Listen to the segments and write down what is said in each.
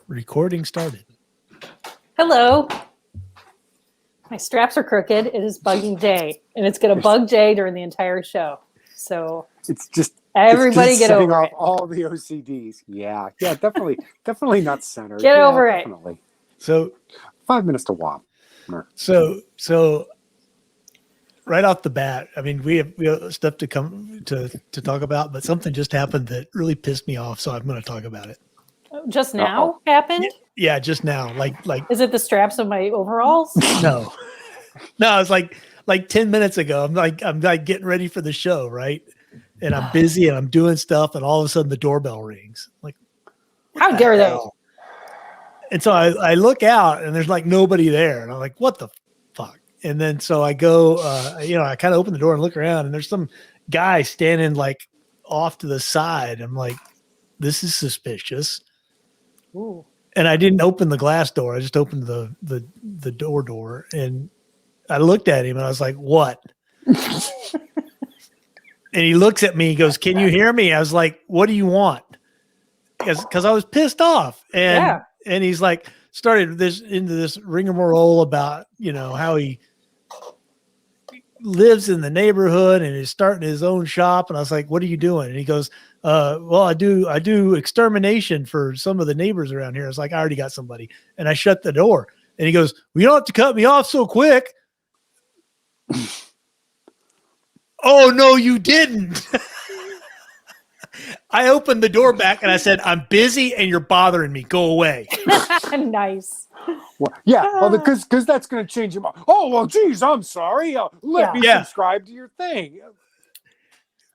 Recording started. Hello. My straps are crooked. It is bugging Jay, and it's going to bug Jay during the entire show. So it's just everybody it's get setting over off it. all the OCDs. Yeah, definitely not centered. Get yeah, over it. Definitely. So 5 minutes to whop. So right off the bat, I mean, we have stuff to come to talk about, but something just happened that really pissed me off. So I'm going to talk about it. Just now happened? Yeah, just now. Like. Is it the straps of my overalls? No, it's like 10 minutes ago. I'm like getting ready for the show, right? And I'm busy and I'm doing stuff, and all of a sudden the doorbell rings. Like, how dare they? And so I look out, and there's like nobody there, and I'm like, what the fuck? And then so I go, I kind of open the door and look around, and there's some guy standing like off to the side. I'm like, this is suspicious. Ooh. And I didn't open the glass door. I just opened the door, and I looked at him, and I was like, what? And he looks at me, he goes, can you hear me? I was like, what do you want? Because I was pissed off. And he's like, started into this rigmarole about, how he lives in the neighborhood and is starting his own shop. And I was like, what are you doing? And he goes, well, I do extermination for some of the neighbors around here. I was like, I already got somebody. And I shut the door. And he goes, well, you don't have to cut me off so quick. Oh, no, you didn't. I opened the door back and I said, I'm busy and you're bothering me. Go away. Nice. Well, yeah, because that's going to change your mind. Oh, well, geez, I'm sorry. Let me subscribe to your thing.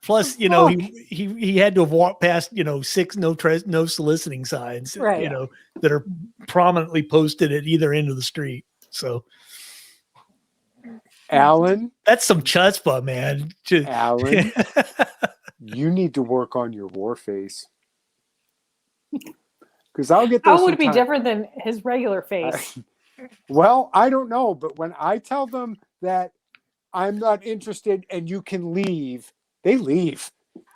Plus, he had to have walked past, 6 no soliciting signs, right. That are prominently posted at either end of the street. So, Alan, that's some chutzpah, man. Alan, you need to work on your war face. Because I'll get those. How would it be different than his regular face? Well, I don't know, but when I tell them that I'm not interested and you can leave, they leave.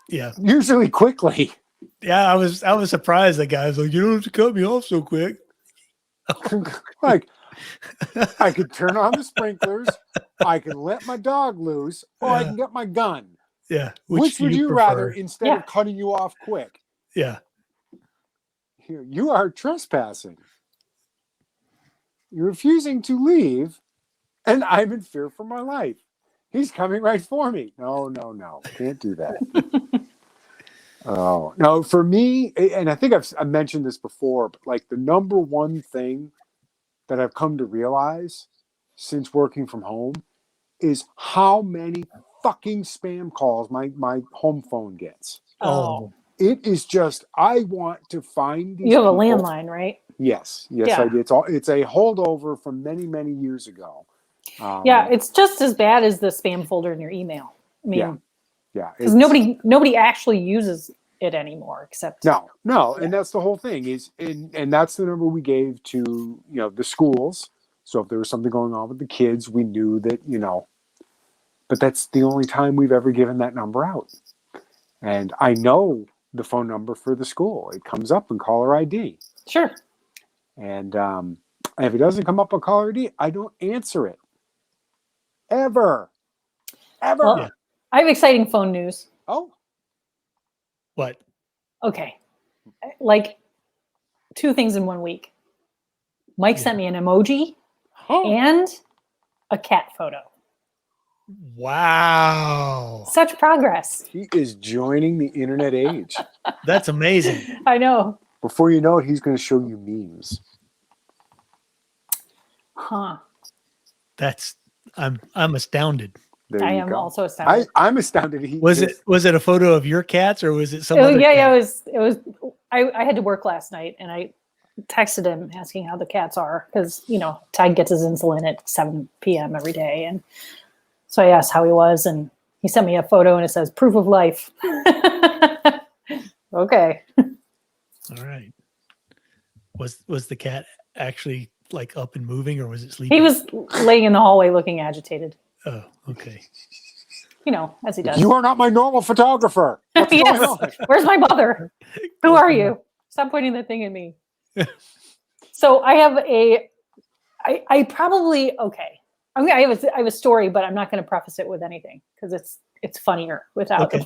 Yeah, usually quickly. Yeah, I was surprised. The guy was like, "You don't have to cut me off so quick." Like, I could turn on the sprinklers, I can let my dog loose, or I can get my gun. Yeah. Which would you rather instead of cutting you off quick? Yeah. Here, you are trespassing. You're refusing to leave, and I'm in fear for my life. He's coming right for me. No. Can't do that. Oh, no, for me, and I think I've mentioned this before, but like the number one thing that I've come to realize since working from home is how many fucking spam calls my home phone gets. Oh. It is just, I want to find these You have people. A landline, right? Yes, I do. It's a holdover from many, many years ago. It's just as bad as the spam folder in your email. I mean, because nobody actually uses it anymore, except no, and that's the whole thing is, and that's the number we gave to the schools. So if there was something going on with the kids, we knew that but that's the only time we've ever given that number out. And I know the phone number for the school. It comes up in caller ID. Sure. And if it doesn't come up on caller ID, I don't answer it. Ever. Well, I have exciting phone news. Oh. What? Okay. Like 2 things in 1 week. Mike sent me an emoji and a cat photo. Wow. Such progress. He is joining the internet age. That's amazing. I know. Before you know it, he's going to show you memes. Huh. I'm astounded. I am also astounded. I'm astounded. Was it a photo of your cats or was it some other cat? It was. I had to work last night and I texted him asking how the cats are because Ty gets his insulin at 7 p.m. every day, and so I asked how he was, and he sent me a photo and it says proof of life. Okay. All right. Was the cat actually like up and moving, or was it sleeping? He was laying in the hallway looking agitated. Oh, okay. As he does. You are not my normal photographer. What's going on? Where's my mother? Who are you? Stop pointing that thing at me. So I have I probably, okay. I have a story, but I'm not going to preface it with anything because it's funnier without Okay.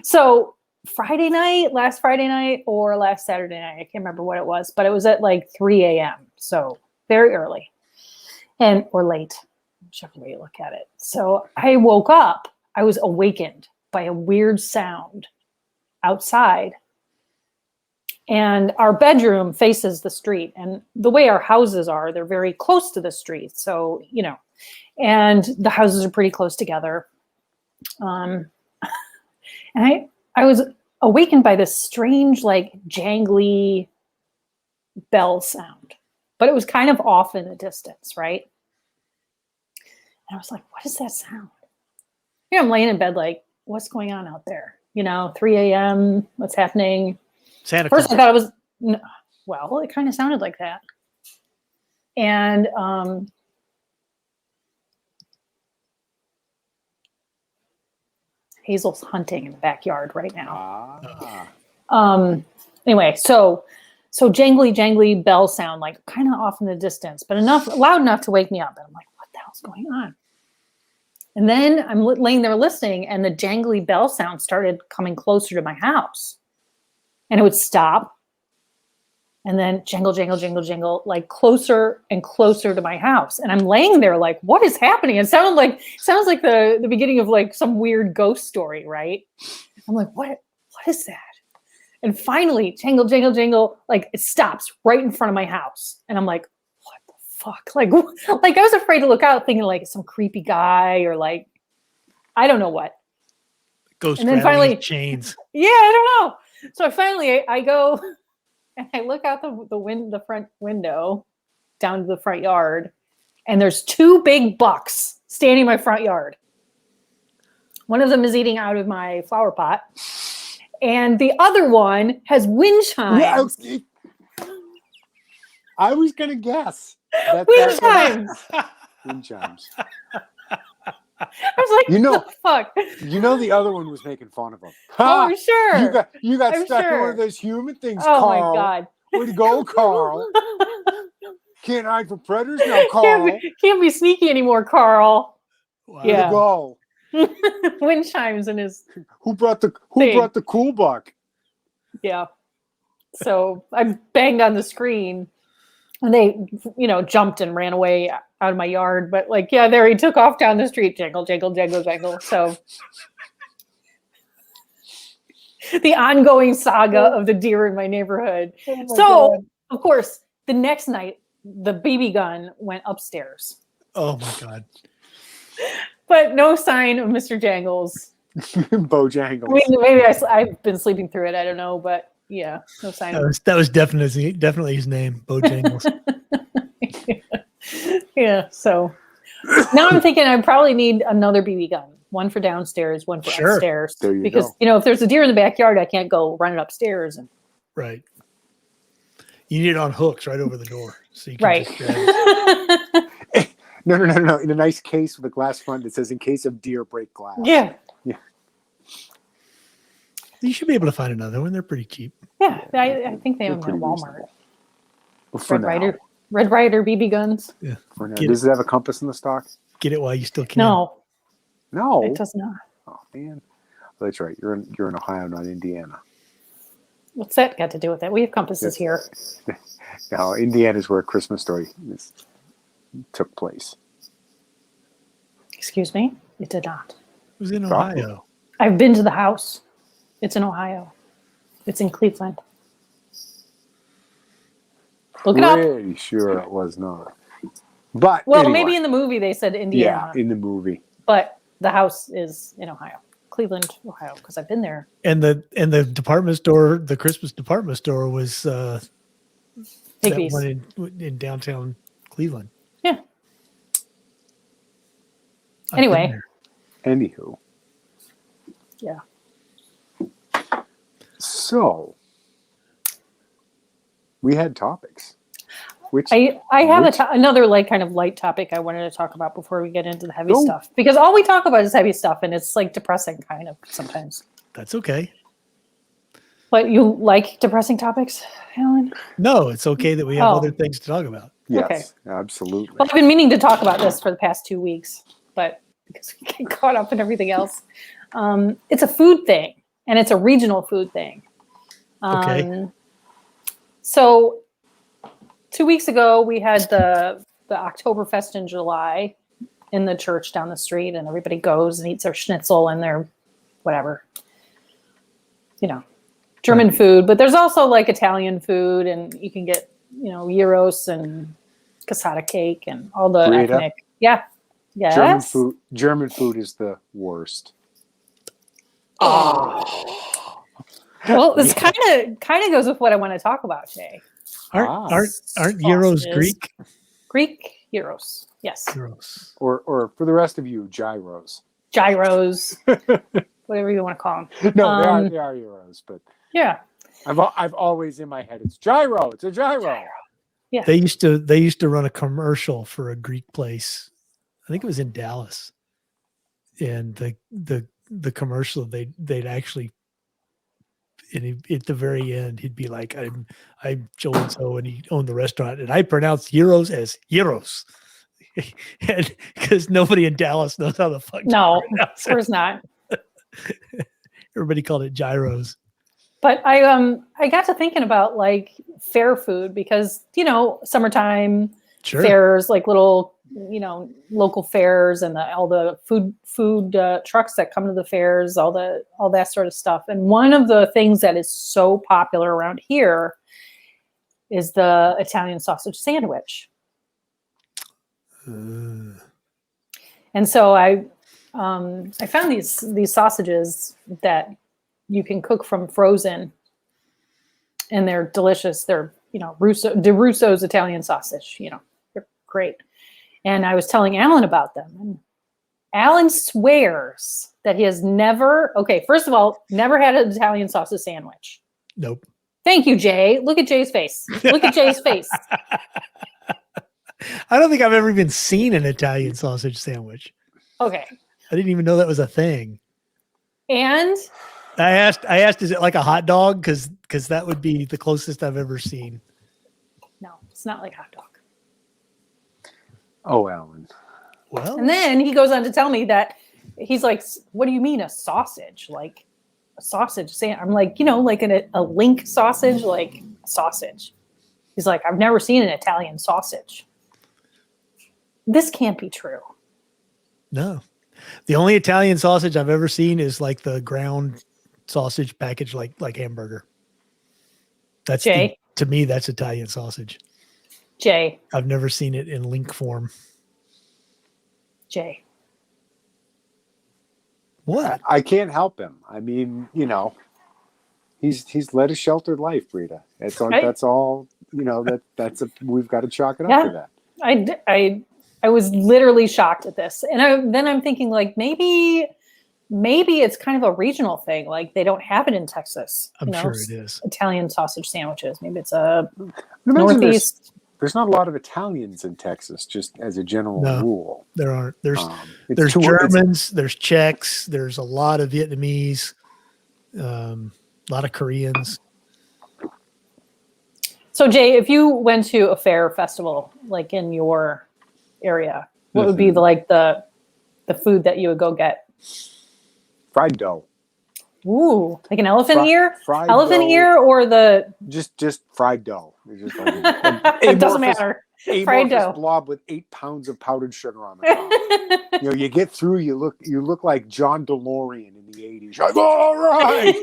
So last Friday night or last Saturday night, I can't remember what it was, but it was at like 3 a.m. So very early or late, whichever way you look at it. So I woke up, I was awakened by a weird sound outside. And our bedroom faces the street. And the way our houses are, they're very close to the street. So, and the houses are pretty close together. And I was awakened by this strange, like jangly bell sound, but it was kind of off in the distance, right? And I was like, what is that sound? I'm laying in bed like, what's going on out there? 3 a.m., what's happening? Santa First, Claus. I thought it was, well, it kind of sounded like that. And Hazel's hunting in the backyard right now. Anyway, so jangly bell sound, like kind of off in the distance, but loud enough to wake me up. And I'm like, what the hell's going on? And then I'm laying there listening, and the jangly bell sound started coming closer to my house. And it would stop. And then jingle, jingle, jingle, jingle, like closer and closer to my house. And I'm laying there like, what is happening? It sounds like the beginning of like some weird ghost story, right? I'm like, what is that? And finally, jingle, jingle, jingle, like it stops right in front of my house. And I'm like, what the fuck? Like I was afraid to look out thinking like some creepy guy or like, I don't know what. Ghost and then finally chains. Yeah, I don't know. So finally I go and I look out the front window down to the front yard, and there's two big bucks standing in my front yard. One of them is eating out of my flower pot, and the other one has wind chimes. Yeah, I was gonna guess. Wind chimes. Wind chimes. I was like, what the fuck? The other one was making fun of him. Oh, sure. You got I'm stuck in sure. one of those human things, Oh Carl. my God. Way to go, Carl. Can't hide from predators now, Carl. Can't be sneaky anymore, Carl. Wow. Way to go. Wind chimes in his Who brought the cool buck? Yeah. So I banged on the screen, and they, jumped and ran away out of my yard. But like, yeah, there he took off down the street, jingle, jingle, jingle, jingle. So the ongoing saga of the deer in my neighborhood. God. Of course, the next night, the BB gun went upstairs. Oh my God. But no sign of Mr. Jangles. Bojangles. I mean, maybe I've been sleeping through it. I don't know, but yeah, no sign of it. That was definitely his name, Bojangles. Yeah, so now I'm thinking I probably need another BB gun. One for downstairs, one for upstairs. There you because, go. if there's a deer in the backyard, I can't go run it upstairs. Right. You need it on hooks right over the door. So you can Right. just grab it. No. In a nice case with a glass front that says, in case of deer, break glass. Yeah. You should be able to find another one. They're pretty cheap. Yeah, I think they have them They're at pretty Walmart. Well, for Red Ryder BB guns. Yeah. For now. Get Does it have a compass in the stock? Get it while you still can. No. It does not. Oh man. Oh, that's right. You're in Ohio, not Indiana. What's that got to do with it? We have compasses here. No, Indiana's where Christmas Story took place. Excuse me? It did not. It was in Probably. Ohio. I've been to the house. It's in Ohio. It's in Cleveland. Look it up. Pretty sure it was not. But Well, anyway. maybe in the movie they said Indiana. Yeah, in the movie. But the house is in Ohio. Cleveland, Ohio, because I've been there. And the department store, the Christmas department store was that Higbee's. one in downtown Cleveland. Yeah. I've been Anyway. there. Anywho. Yeah. So we had topics. Which I have another like kind of light topic I wanted to talk about before we get into the heavy Go. stuff, because all we talk about is heavy stuff, and it's like depressing kind of sometimes. That's okay. But you like depressing topics, Alan? No, it's okay that we have Oh. other things to talk about. Yes, Okay. absolutely. Well, I've been meaning to talk about this for the past 2 weeks, but because we get caught up in everything else. It's a food thing, and it's a regional food thing. Okay. So 2 weeks ago, we had the Oktoberfest in July in the church down the street, and everybody goes and eats their schnitzel and their whatever, German food. But there's also like Italian food, and you can get, gyros and cassata cake and all the Rita, ethnic. Yeah. Yes. German food is the worst. Well, this kind of goes with what I want to talk about, Jay. Aren't gyros Sausages. Greek? Greek gyros. Yes. Gyros. Or for the rest of you, gyros. Gyros. Whatever you want to call them. No, they are gyros, but Yeah. I've always in my head it's gyro. It's a gyro. Yeah. They used to run a commercial for a Greek place. I think it was in Dallas. And the commercial they'd actually, and at the very end he'd be like, I'm Joe and so, and he owned the restaurant, and I pronounce gyros as gyros. And because nobody in Dallas knows how the fuck No, to pronounce of course not. Everybody called it gyros. But I got to thinking about like fair food because, summertime Sure. fairs, like little, local fairs and all the food trucks that come to the fairs, all that sort of stuff. And one of the things that is so popular around here is the Italian sausage sandwich. And so I found these sausages that you can cook from frozen, and they're delicious. They're Russo's Italian sausage. They're great. And I was telling Alan about them, and Alan swears that he has never. Okay, first of all, never had an Italian sausage sandwich. Nope. Thank you, Jay. Look at Jay's face. Look at Jay's face. I don't think I've ever even seen an Italian sausage sandwich. Okay. I didn't even know that was a thing. And I asked, is it like a hot dog? Because that would be the closest I've ever seen. no, it's not like hot dog. Oh, Alan. Well, And then he goes on to tell me that he's like, what do you mean a sausage? Like a sausage sandwich? I'm like, like a link sausage, like a sausage. He's like, I've never seen an Italian sausage. This can't be true. no. The only Italian sausage I've ever seen is like the ground sausage package, like hamburger. That's Jay. to me, that's Italian sausage. Jay. I've never seen it in link form. Jay. What? I can't help him. I mean, he's led a sheltered life, Rita. That's all. Right. That's all. We've got to chalk it up Yeah. to that. I was literally shocked at this. And then I'm thinking like, maybe it's kind of a regional thing. Like they don't have it in Texas. I'm sure it is. Italian sausage sandwiches. Maybe it's a Imagine Northeast. There's not a lot of Italians in Texas, just as a general No. rule. There aren't. There's It's Germans, there's Czechs, there's a lot of Vietnamese, a lot of Koreans. So Jay, if you went to a fair festival, like in your area, what would be the food that you would go get? fried dough. Ooh, like an elephant ear? Fried Elephant dough, ear or the just fried dough. It's just like it doesn't matter. Fried amorphous dough. blob with 8 pounds of powdered sugar on the top. You get through, you look like John DeLorean in the 80s. You're like, all right.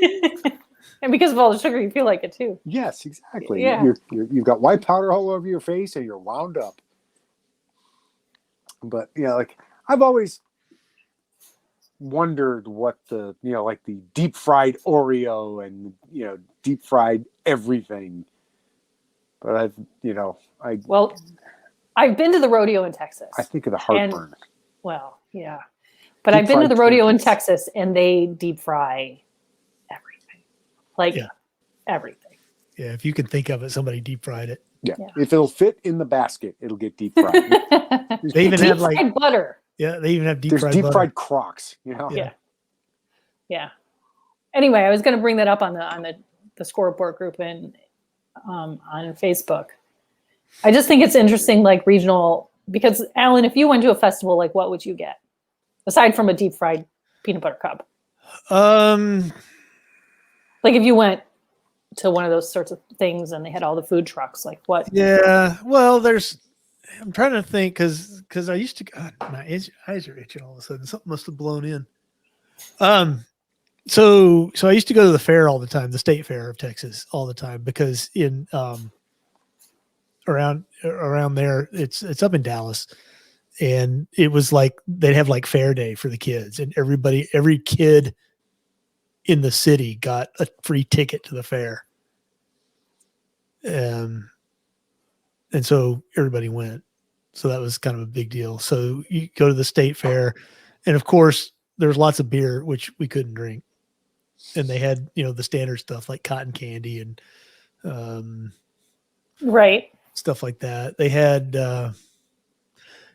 And because of all the sugar, you feel like it too. Yes, exactly. Yeah. You've got white powder all over your face and you're wound up. But like I've always wondered what the like the deep fried Oreo and deep fried everything. But I've been to the rodeo in Texas. I think of the heartburn. Yeah. But Deep I've been to fried the rodeo in Twinkies. Texas and they deep fry everything. Like Yeah. everything. Yeah, if you can think of it, somebody deep fried it. Yeah. Yeah. If it'll fit in the basket, it'll get deep fried. They even Deep have like fried butter. yeah, they even have deep There's fried deep butter. fried Crocs, Yeah. Yeah. Anyway, I was going to bring that up on the the Sqrpt group on Facebook. I just think it's interesting, like regional, because Alan, if you went to a festival, like what would you get aside from a deep fried peanut butter cup? Like if you went to one of those sorts of things and they had all the food trucks, like what? Yeah. Well, I'm trying to think because I used to. God, my eyes are itching all of a sudden. Something must have blown in. So I used to go to the fair all the time, the state fair of Texas all the time, because in around there, it's up in Dallas, and it was like they'd have like fair day for the kids, and every kid in the city got a free ticket to the fair. And so everybody went. So that was kind of a big deal. So you go to the state fair, and of course there's lots of beer, which we couldn't drink. And they had, the standard stuff like cotton candy and Right. stuff like that. They had, of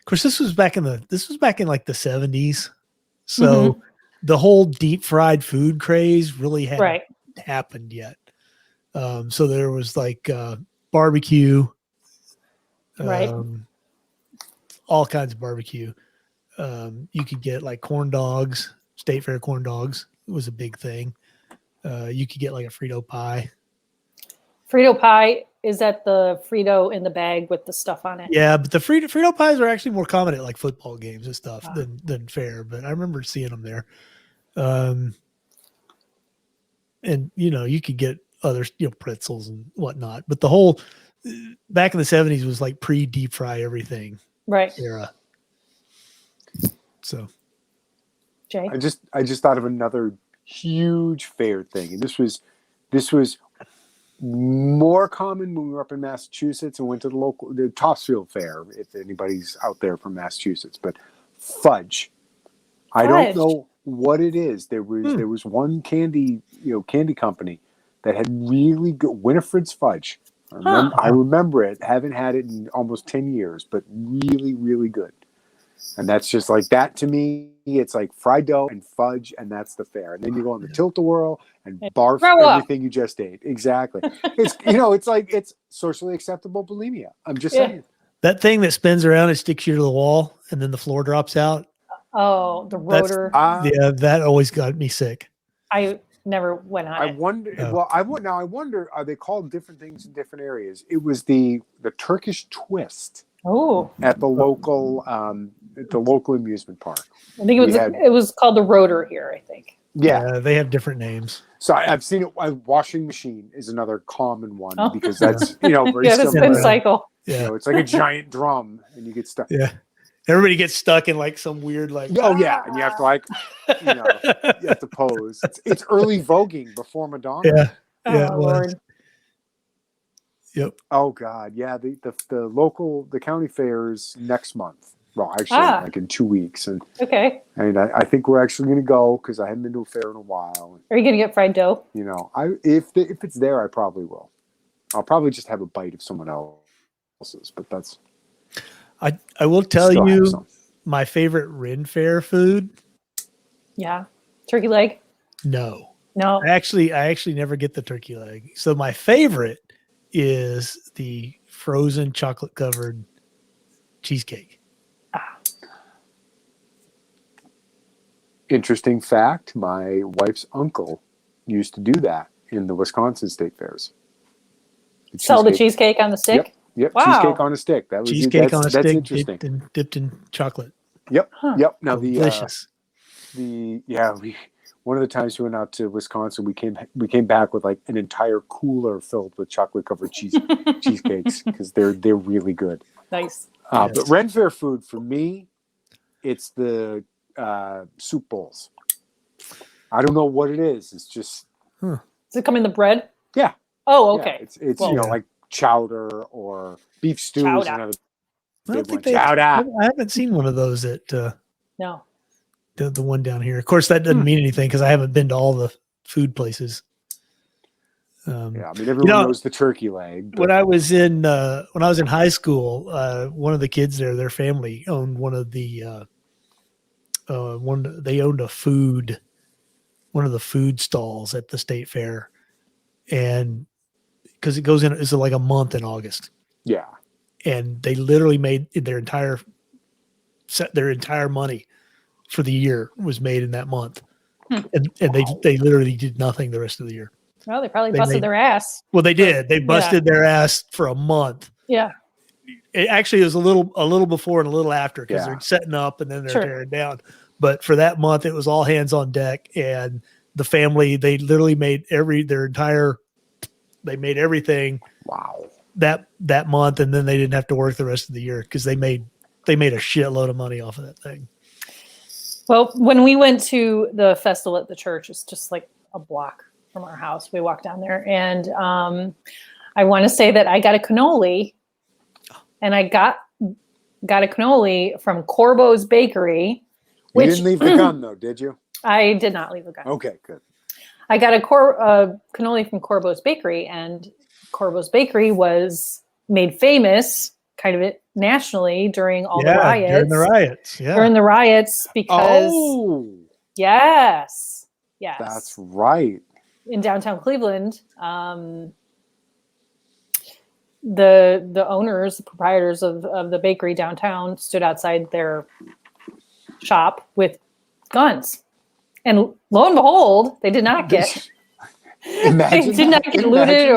course, this was back in like the 70s. So the whole deep fried food craze really hadn't happened yet. So there was like barbecue, all kinds of barbecue. You could get like corn dogs, state fair corn dogs was a big thing. You could get like a Frito pie. Frito pie, is that the Frito in the bag with the stuff on it? Yeah, but the Frito pies are actually more common at like football games and stuff than fair. But I remember seeing them there. And you could get other pretzels and whatnot. But the whole back in the 70s was like pre deep fry everything era. So, Jay, I just thought of another huge fair thing, and this was more common when we were up in Massachusetts and went to the Topsfield Fair, if anybody's out there from Massachusetts. But fudge. I don't know what it is. There was one candy company that had really good Winifred's fudge. I remember it. Haven't had it in almost 10 years, but really, really good. And that's just like that to me. It's like fried dough and fudge, and that's the fair. And then you go on the tilt-a-whirl and barf everything you just ate. Exactly. It's it's like it's socially acceptable bulimia. I'm just saying. That thing that spins around and sticks you to the wall, and then the floor drops out. Oh, the rotor. That always got me sick. I never went on it. I wonder. Oh. Well, I wonder. Are they called different things in different areas? It was the Turkish twist. Oh, at the local amusement park. I think it was called the rotor here. I think. Yeah, they have different names. So I've seen it. Washing machine is another common one because that's very the similar. spin cycle. Yeah, it's like a giant drum, and you get stuck. Yeah, everybody gets stuck in like some weird and you have to you have to pose. It's early voguing before Madonna. Yeah, Lord. Yep. Oh God, yeah. The county fairs next month. Well, actually, like in 2 weeks, and I think we're actually going to go because I haven't been to a fair in a while. Are you going to get fried dough? If it's there, I probably will. I'll probably just have a bite of someone else's, but that's. I will tell you my favorite Ren Fair food. Yeah, turkey leg. No. I actually never get the turkey leg. So my favorite is the frozen chocolate covered cheesecake. Interesting fact, my wife's uncle used to do that in the Wisconsin state fairs. Sell the cheesecake on the stick? Yep. Wow. Cheesecake on a stick. That was cheesecake on a stick, interesting. dipped in chocolate. Yep. Huh. Yep. Now delicious. One of the times we went out to Wisconsin, we came back with like an entire cooler filled with chocolate covered cheesecakes because they're really good. Nice. But Ren Fair food for me, it's the soup bowls. I don't know what it is. It's just. Does it come in the bread? Yeah. Oh, okay. Yeah, it's like chowder or beef stew. Chowder. I haven't seen one of those at no. The one down here. Of course, that doesn't mean anything because I haven't been to all the food places. Everyone knows the turkey leg. But... When I was in high school, one of the kids there, their family owned one of the one of the food stalls at the state fair, and because it goes in, it's like a month in August, Yeah. and they literally made their entire money for the year was made in that month, and they literally did nothing the rest of the year. Well, they probably busted their ass. Well, they did. They busted their ass for a month. Yeah. It actually was a little before and a little after because Yeah. they're setting up and then they're tearing down. But for that month, it was all hands on deck, and the family, they literally made they made everything. Wow. That month, and then they didn't have to work the rest of the year because they made a shitload of money off of that thing. Well, when we went to the festival at the church, it's just like a block from our house. We walked down there, and I want to say that I got a cannoli, and I got a cannoli from Corbo's Bakery. You didn't leave the gun though, did you? I did not leave the gun. Okay, good. I got a cannoli from Corbo's Bakery, and Corbo's Bakery was made famous kind of nationally during all the riots. During the riots, yeah. During the riots, because yes. That's right. In downtown Cleveland, the owners, the proprietors of the bakery downtown stood outside their shop with guns. And lo and behold, they did not get looted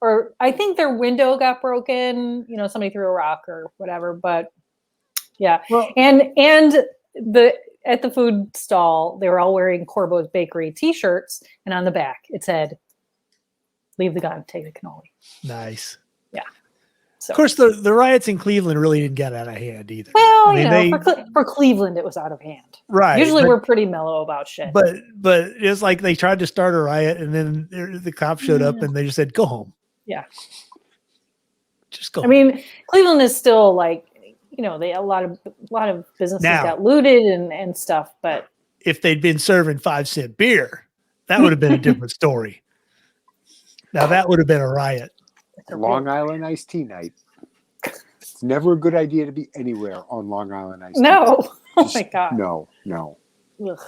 or I think their window got broken, somebody threw a rock or whatever, but yeah. Well, and at the food stall, they were all wearing Corbo's Bakery t-shirts, and on the back it said, "Leave the gun, take the cannoli." Nice. Yeah. So, of course, the riots in Cleveland really didn't get out of hand either. Well, for Cleveland, it was out of hand. Right. Usually, we're pretty mellow about shit. But it's like they tried to start a riot, and then the cops showed up, and they just said, "Go home." Yeah. Just go. I mean, Cleveland is still like, a lot of businesses got looted and stuff. But if they'd been serving 5-cent beer, that would have been a different story. Now that would have been a riot. Long Island iced tea night. It's never a good idea to be anywhere on Long Island iced tea. No. Oh my God. No. Ugh.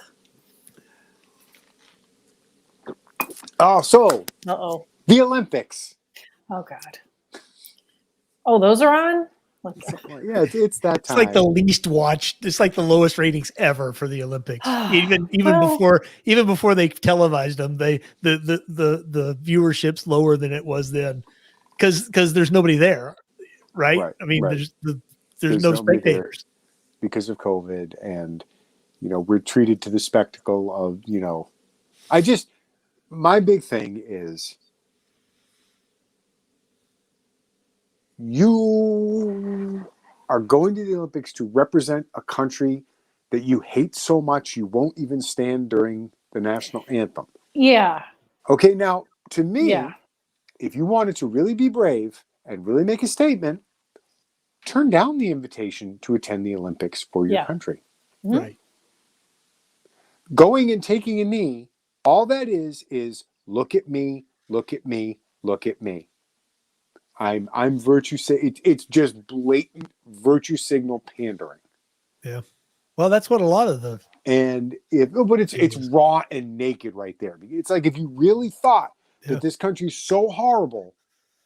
Oh, so. Uh-oh. The Olympics. Oh God. Oh, those are on? Yeah, it's that time. It's like the least watched. It's like the lowest ratings ever for the Olympics. even before they televised them, the viewership's lower than it was then, because there's nobody there, right? I mean, there's no spectators because of COVID, and we're treated to the spectacle of my big thing is. You are going to the Olympics to represent a country that you hate so much you won't even stand during the national anthem. Yeah. Okay, now, to me, if you wanted to really be brave and really make a statement, turn down the invitation to attend the Olympics for your country. Mm-hmm. Right. Going and taking a knee, all that is look at me, look at me, look at me. I'm virtue. It's just blatant virtue signal pandering. Yeah, well, that's what a lot of the it's raw and naked right there. It's like if you really thought that this country's so horrible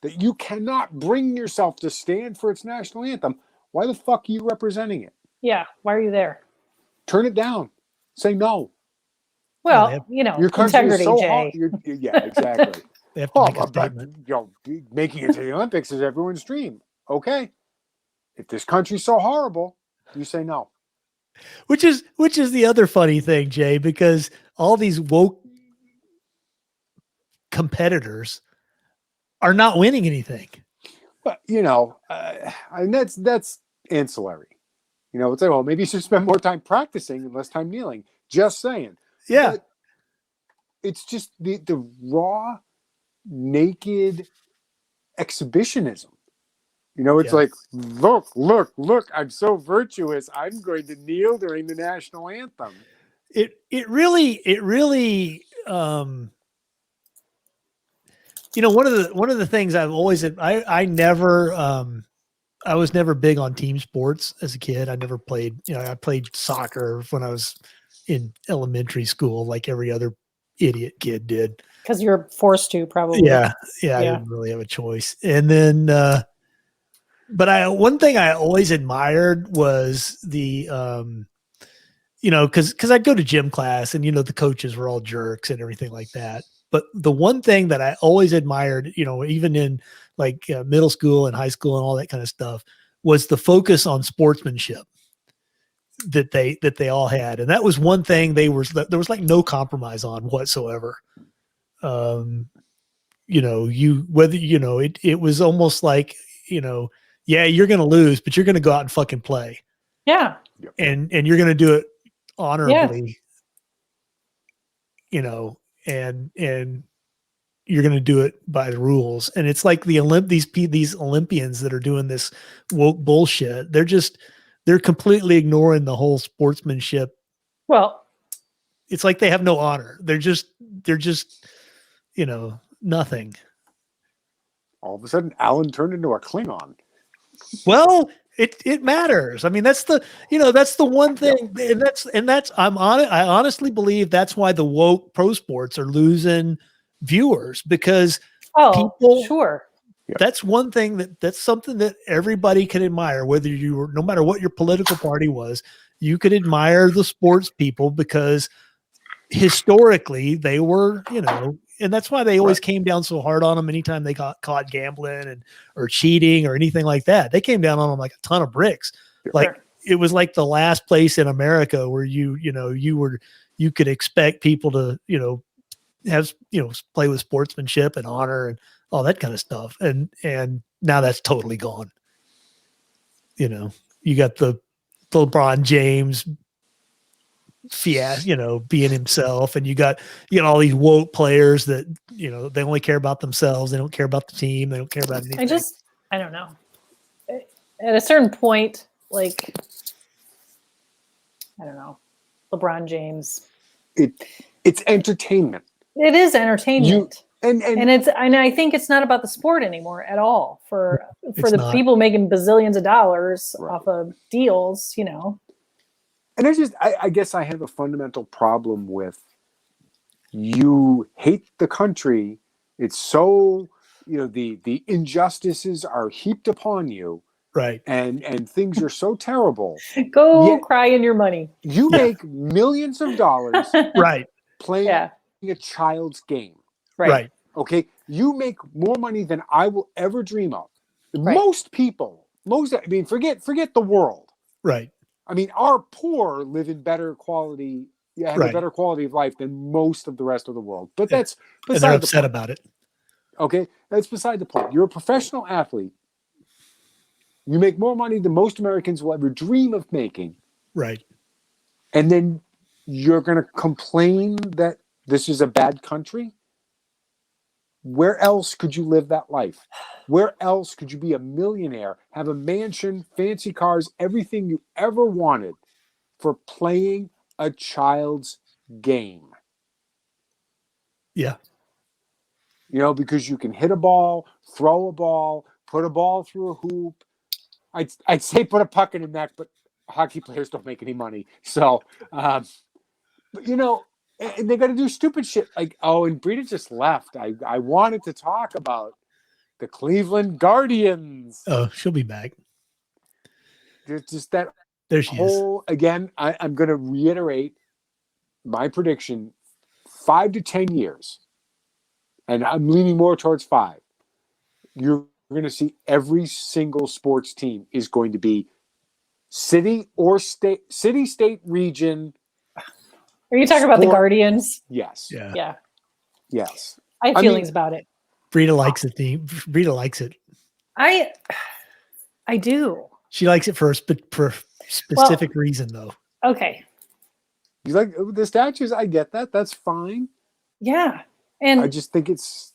that you cannot bring yourself to stand for its national anthem, why the fuck are you representing it? Yeah, why are you there? Turn it down. Say no. Well, your country integrity, is so Jay. Yeah, exactly. They have to make a statement. Making it to the Olympics is everyone's dream. Okay. If this country's so horrible, you say no. Which is the other funny thing, Jay, because all these woke competitors are not winning anything. But and that's ancillary. It's like, well, maybe you should spend more time practicing and less time kneeling. Just saying. Yeah. But it's just the raw, naked exhibitionism. It's like, look, I'm so virtuous. I'm going to kneel during the national anthem. It really one of the things I've always I was never big on team sports as a kid. I never played, I played soccer when I was in elementary school, like every other idiot kid did. Because you're forced to, probably. Yeah. I didn't really have a choice. And then, but one thing I always admired was the, because I'd go to gym class and, the coaches were all jerks and everything like that. But the one thing that I always admired, even in like middle school and high school and all that kind of stuff, was the focus on sportsmanship that they all had. And that was one thing there was like no compromise on whatsoever. It was almost like, yeah, you're going to lose, but you're going to go out and fucking play. Yeah. And you're going to do it honorably, and you're going to do it by the rules. And it's like these Olympians that are doing this woke bullshit. They're completely ignoring the whole sportsmanship. Well, it's like they have no honor. They're just, nothing. All of a sudden, Alan turned into a Klingon. Well, it matters. I mean, that's the one thing, and that's I honestly believe that's why the woke pro sports are losing viewers, because people, sure. That's one thing that's something that everybody can admire, whether you were, no matter what your political party was, you could admire the sports people because historically they were, and that's why they always came down so hard on them anytime they got caught gambling or cheating or anything like that. They came down on them like a ton of bricks. Like it was like the last place in America where you could expect people to, have, play with sportsmanship and honor and all that kind of stuff. And now that's totally gone. You got the LeBron James fiasco, being himself, and you got all these woke players that they only care about themselves. They don't care about the team. They don't care about anything. I don't know. At a certain point, like, I don't know, LeBron James. It's entertainment. It is entertainment. And I think it's not about the sport anymore at all for the people making bazillions of dollars off of deals, And I guess I have a fundamental problem with, you hate the country. It's so, the injustices are heaped upon you. Right. And things are so terrible. Go cry in your money. You make millions of dollars right. playing a child's game. Right. Okay. You make more money than I will ever dream of. Right. Most people, forget the world. Right. I mean, our poor live in better quality, have a better quality of life than most of the rest of the world. But that's beside and they're upset about it. Okay, that's beside the point. You're a professional athlete. You make more money than most Americans will ever dream of making. Right. And then you're going to complain that this is a bad country? Where else could you live that life? Where else could you be a millionaire, have a mansion, fancy cars, everything you ever wanted for playing a child's game? Yeah. Because you can hit a ball, throw a ball, put a ball through a hoop. I'd say put a puck in the net, but hockey players don't make any money. So, and they got to do stupid shit like, and Brita just left. I wanted to talk about the Cleveland Guardians. Oh, she'll be back. There's just that there she whole, is. Again, I'm going to reiterate my prediction, 5 to 10 years. And I'm leaning more towards 5. You're going to see every single sports team is going to be city or state, region. Are you talking about the Guardians? Yes. Yeah. Yes. I have feelings about it. Brita likes it. Brita likes it. I do. She likes it for a specific reason, though. Okay. You like the statues? I get that. That's fine. Yeah. And I just think it's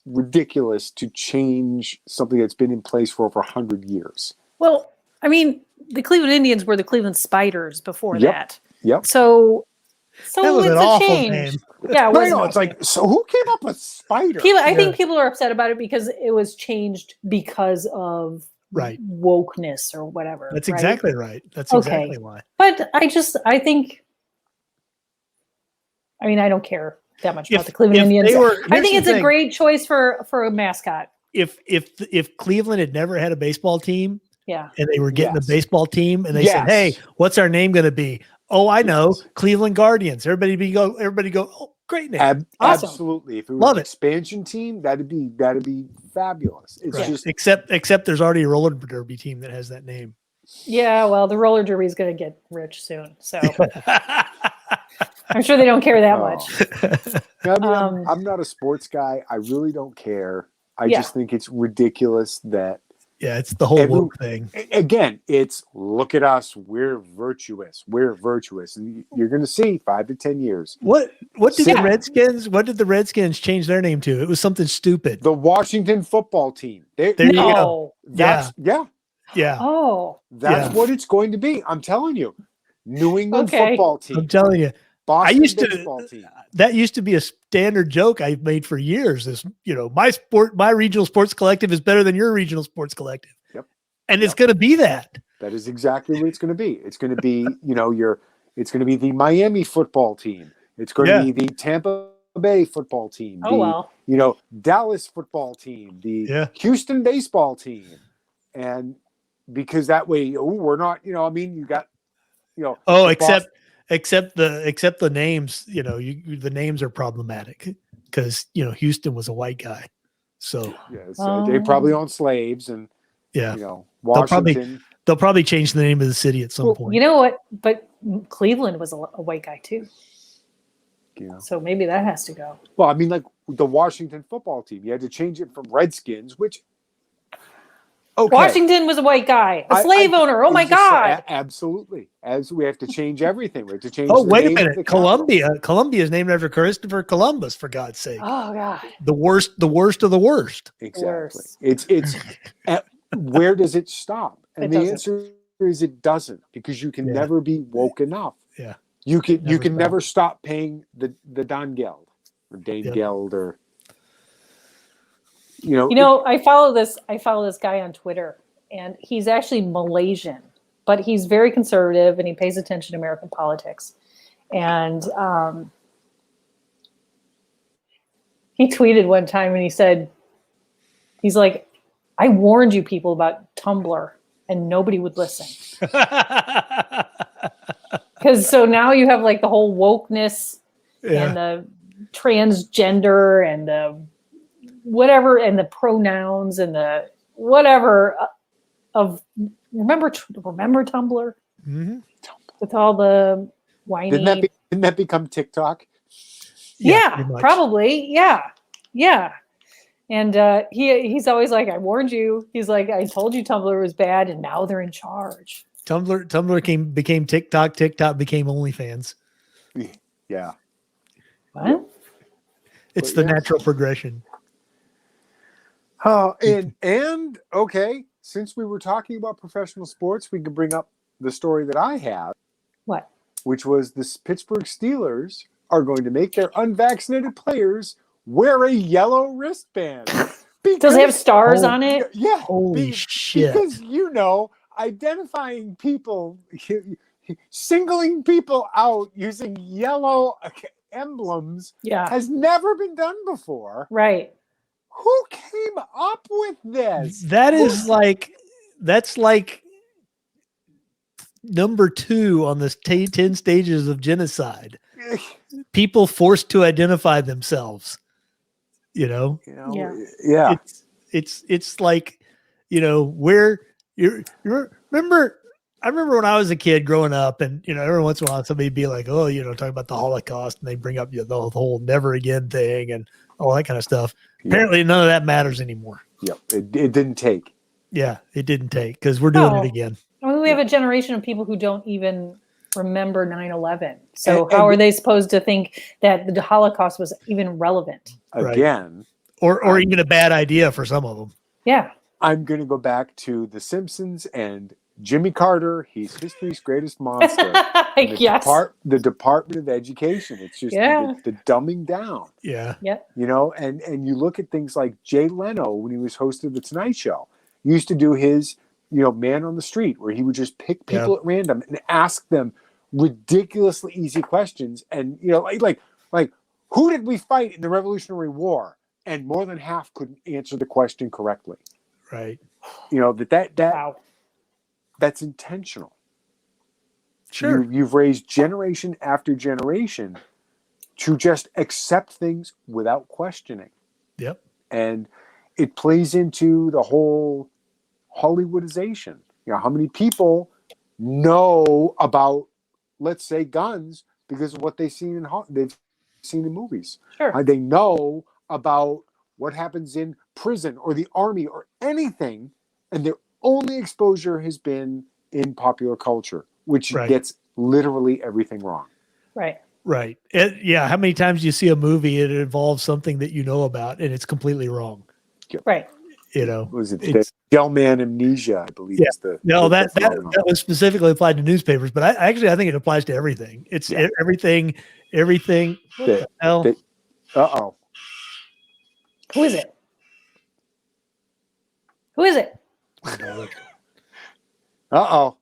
ridiculous to change something that's been in place for over 100 years. Well, I mean, the Cleveland Indians were the Cleveland Spiders before that. Yep. So that was it's an a awful change. name. Yeah, it's like, so who came up with Spider? I think people are upset about it because it was changed because of wokeness or whatever. That's exactly right. That's exactly why. But I don't care. that much about the Cleveland Indians. I think it's a great choice for a mascot. If Cleveland had never had a baseball team, yeah, and they were getting a baseball team, and they Yes. said, "Hey, what's our name going to be?" Oh, I know, Yes. Cleveland Guardians. Everybody go. Oh, great name. Awesome. Absolutely. If it was Love an it. expansion team, that'd be fabulous. It's Right. just except there's already a roller derby team that has that name. Yeah, well, the roller derby is going to get rich soon, so I'm sure they don't care that much. I mean, I'm not a sports guy. I really don't care. I just think it's ridiculous that. Yeah, it's the whole woke thing. Again, it's look at us. We're virtuous. We're virtuous. And you're going to see 5 to 10 years. What did the Redskins? What did the Redskins change their name to? It was something stupid. The Washington football team. There you go. Yeah. Oh. That's what it's going to be. I'm telling you. New England football team. I'm telling you. Boston baseball team. That used to be a standard joke I've made for years. Is my regional sports collective is better than your regional sports collective. Yep. And it's going to be that. That is exactly what it's going to be. It's going to be, it's going to be the Miami football team. It's going to be the Tampa Bay football team. Dallas football team, the Houston baseball team. And because that way, we're not, you got, except the names, the names are problematic because, Houston was a white guy. So they probably own slaves and, Washington. They'll probably change the name of the city at some point. You know what? But Cleveland was a white guy too. So maybe that has to go. Well, I mean, like the Washington football team, you had to change it from Redskins, which Washington was a white guy, a slave owner. Oh my God! Absolutely. As we have to change everything, we have to change. Oh, wait a minute! Columbia is named after Christopher Columbus. For God's sake! Oh God! The worst of the worst. Exactly. It's where does it stop? And the answer is it doesn't, because you can never be woke enough. Yeah. You can never stop paying the Don Geld or Dane Geld or. I follow this guy on Twitter, and he's actually Malaysian, but he's very conservative and he pays attention to American politics. And he tweeted one time and he said, he's like, I warned you people about Tumblr and nobody would listen. Because so now you have like the whole wokeness and the transgender and the whatever, and the pronouns and the whatever of remember Tumblr with all the whiny. Didn't that become TikTok? Yeah, probably. Yeah. And he's always like, I warned you. He's like, I told you Tumblr was bad, and now they're in charge. Tumblr became TikTok. TikTok became OnlyFans. Yeah. What? It's the natural progression. Oh, and okay, since we were talking about professional sports, we could bring up the story that I have. What? Which was the Pittsburgh Steelers are going to make their unvaccinated players wear a yellow wristband. Does it have stars on it? Yeah. Holy shit. Because, identifying people, singling people out using yellow emblems has never been done before. Right. Who came up with this? That's like number 2 on the 10 stages of genocide. People forced to identify themselves. Yeah. It's like, where you're remember. I remember when I was a kid growing up, and every once in a while somebody would be like, "Oh, talking about the Holocaust," and they bring up the whole "never again" thing and all that kind of stuff. Apparently, none of that matters anymore. Yep, it didn't take. Yeah, it didn't take, because we're doing it again. I mean, we have a generation of people who don't even remember 9/11. So how are they supposed to think that the Holocaust was even relevant? Again. Or even a bad idea for some of them. Yeah. I'm going to go back to The Simpsons and Jimmy Carter. He's history's greatest monster. Yes. The Department of Education. It's just the dumbing down. Yeah. Yep. And you look at things like Jay Leno when he was hosting The Tonight Show. He used to do his, man on the street, where he would just pick people at random and ask them ridiculously easy questions. And, like Who did we fight in the Revolutionary War? And more than half couldn't answer the question correctly. Right. You know, Wow. that's intentional. Sure. You've raised generation after generation to just accept things without questioning. Yep. And it plays into the whole Hollywoodization. You know, how many people know about, let's say, guns because of what they've seen in movies. Sure. They know about what happens in prison or the army or anything, and their only exposure has been in popular culture, which Right. gets literally everything wrong. Right. Right. Yeah. How many times do you see a movie and it involves something that you know about and it's completely wrong? Right. You know, Was it the Gell-Man amnesia? I believe is the no, the that phenomenon. was specifically applied to newspapers, but I think it applies to everything. It's everything. What the hell? Uh-oh. Who is it? Who is it? Uh-oh.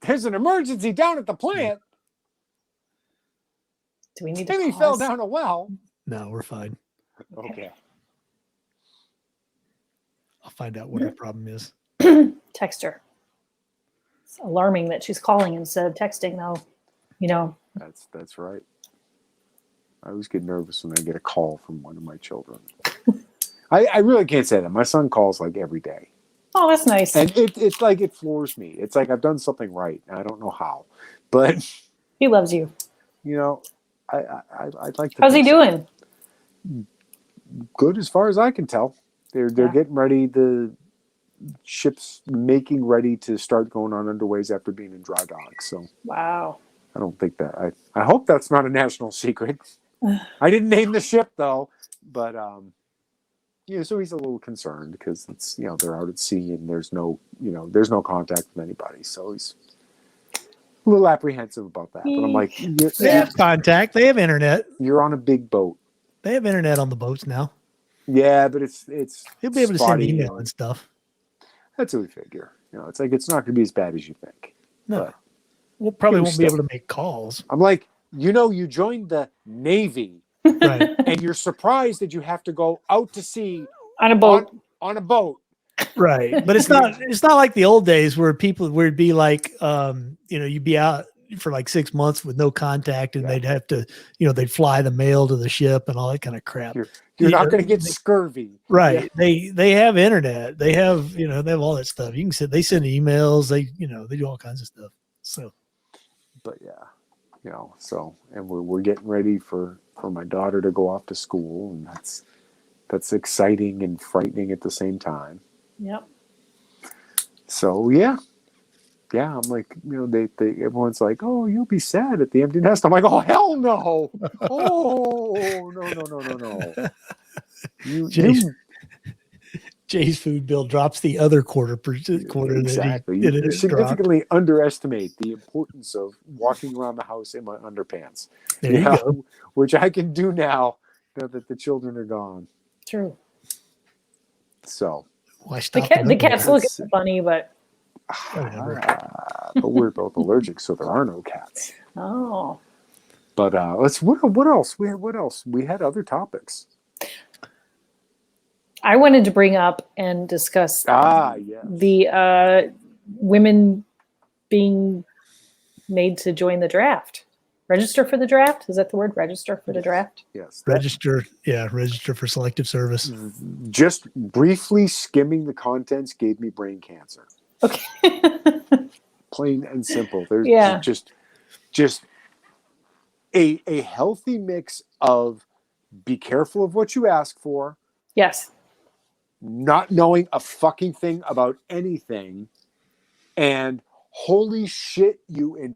There's an emergency down at the plant. Do we need to Timmy pause? fell down a well. No, we're fine. Okay. I'll find out what her problem is. Text her. It's alarming that she's calling instead of texting, though. You know. That's right. I always get nervous when I get a call from one of my children. I really can't say that. My son calls like every day. Oh, that's nice. And it's like it floors me. It's like I've done something right. And I don't know how. But He loves you. you know, I'd like to. How's he doing? Good as far as I can tell. They're getting ready. The ship's making ready to start going on underways after being in dry dock. So Wow. I don't think that. I hope that's not a national secret. I didn't name the ship though, but so he's a little concerned because it's they're out at sea and there's no contact with anybody. So he's a little apprehensive about that. But I'm like, They have contact. They have internet. You're on a big boat. They have internet on the boats now. Yeah, but it's He'll be able to send spotty, email and stuff. That's what we figure. It's like it's not going to be as bad as you think. No, But we'll probably You're won't be able still- to make calls. I'm like, you joined the Navy, Right. and you're surprised that you have to go out to sea On a boat. on a boat. Right. But it's not like the old days where people would be like, you'd be out for like 6 months with no contact and they'd have to, they'd fly the mail to the ship and all that kind of crap. You're not going to get scurvy. Right. Yeah. They have internet. They have, they have all that stuff. You can they send emails. They do all kinds of stuff. So, But and we're getting ready for my daughter to go off to school, and that's exciting and frightening at the same time. Yep. So I'm like, they everyone's like, oh, you'll be sad at the empty nest. I'm like, oh, hell no. Oh, no. Jay's food bill drops the other quarter. Exactly. You significantly underestimate the importance of walking around the house in my underpants. There you go. Which I can do now that the children are gone. True. So the cats look funny, but but we're both allergic, so there are no cats. Oh. But what else? What else? We had other topics. I wanted to bring up and discuss the women being made to join the draft. Register for the draft? Is that the word? Register for the draft? Yes. Register for selective service. Just briefly skimming the contents gave me brain cancer. Okay. Plain and simple. There's just a healthy mix of be careful of what you ask for. Yes. Not knowing a fucking thing about anything, and holy shit, you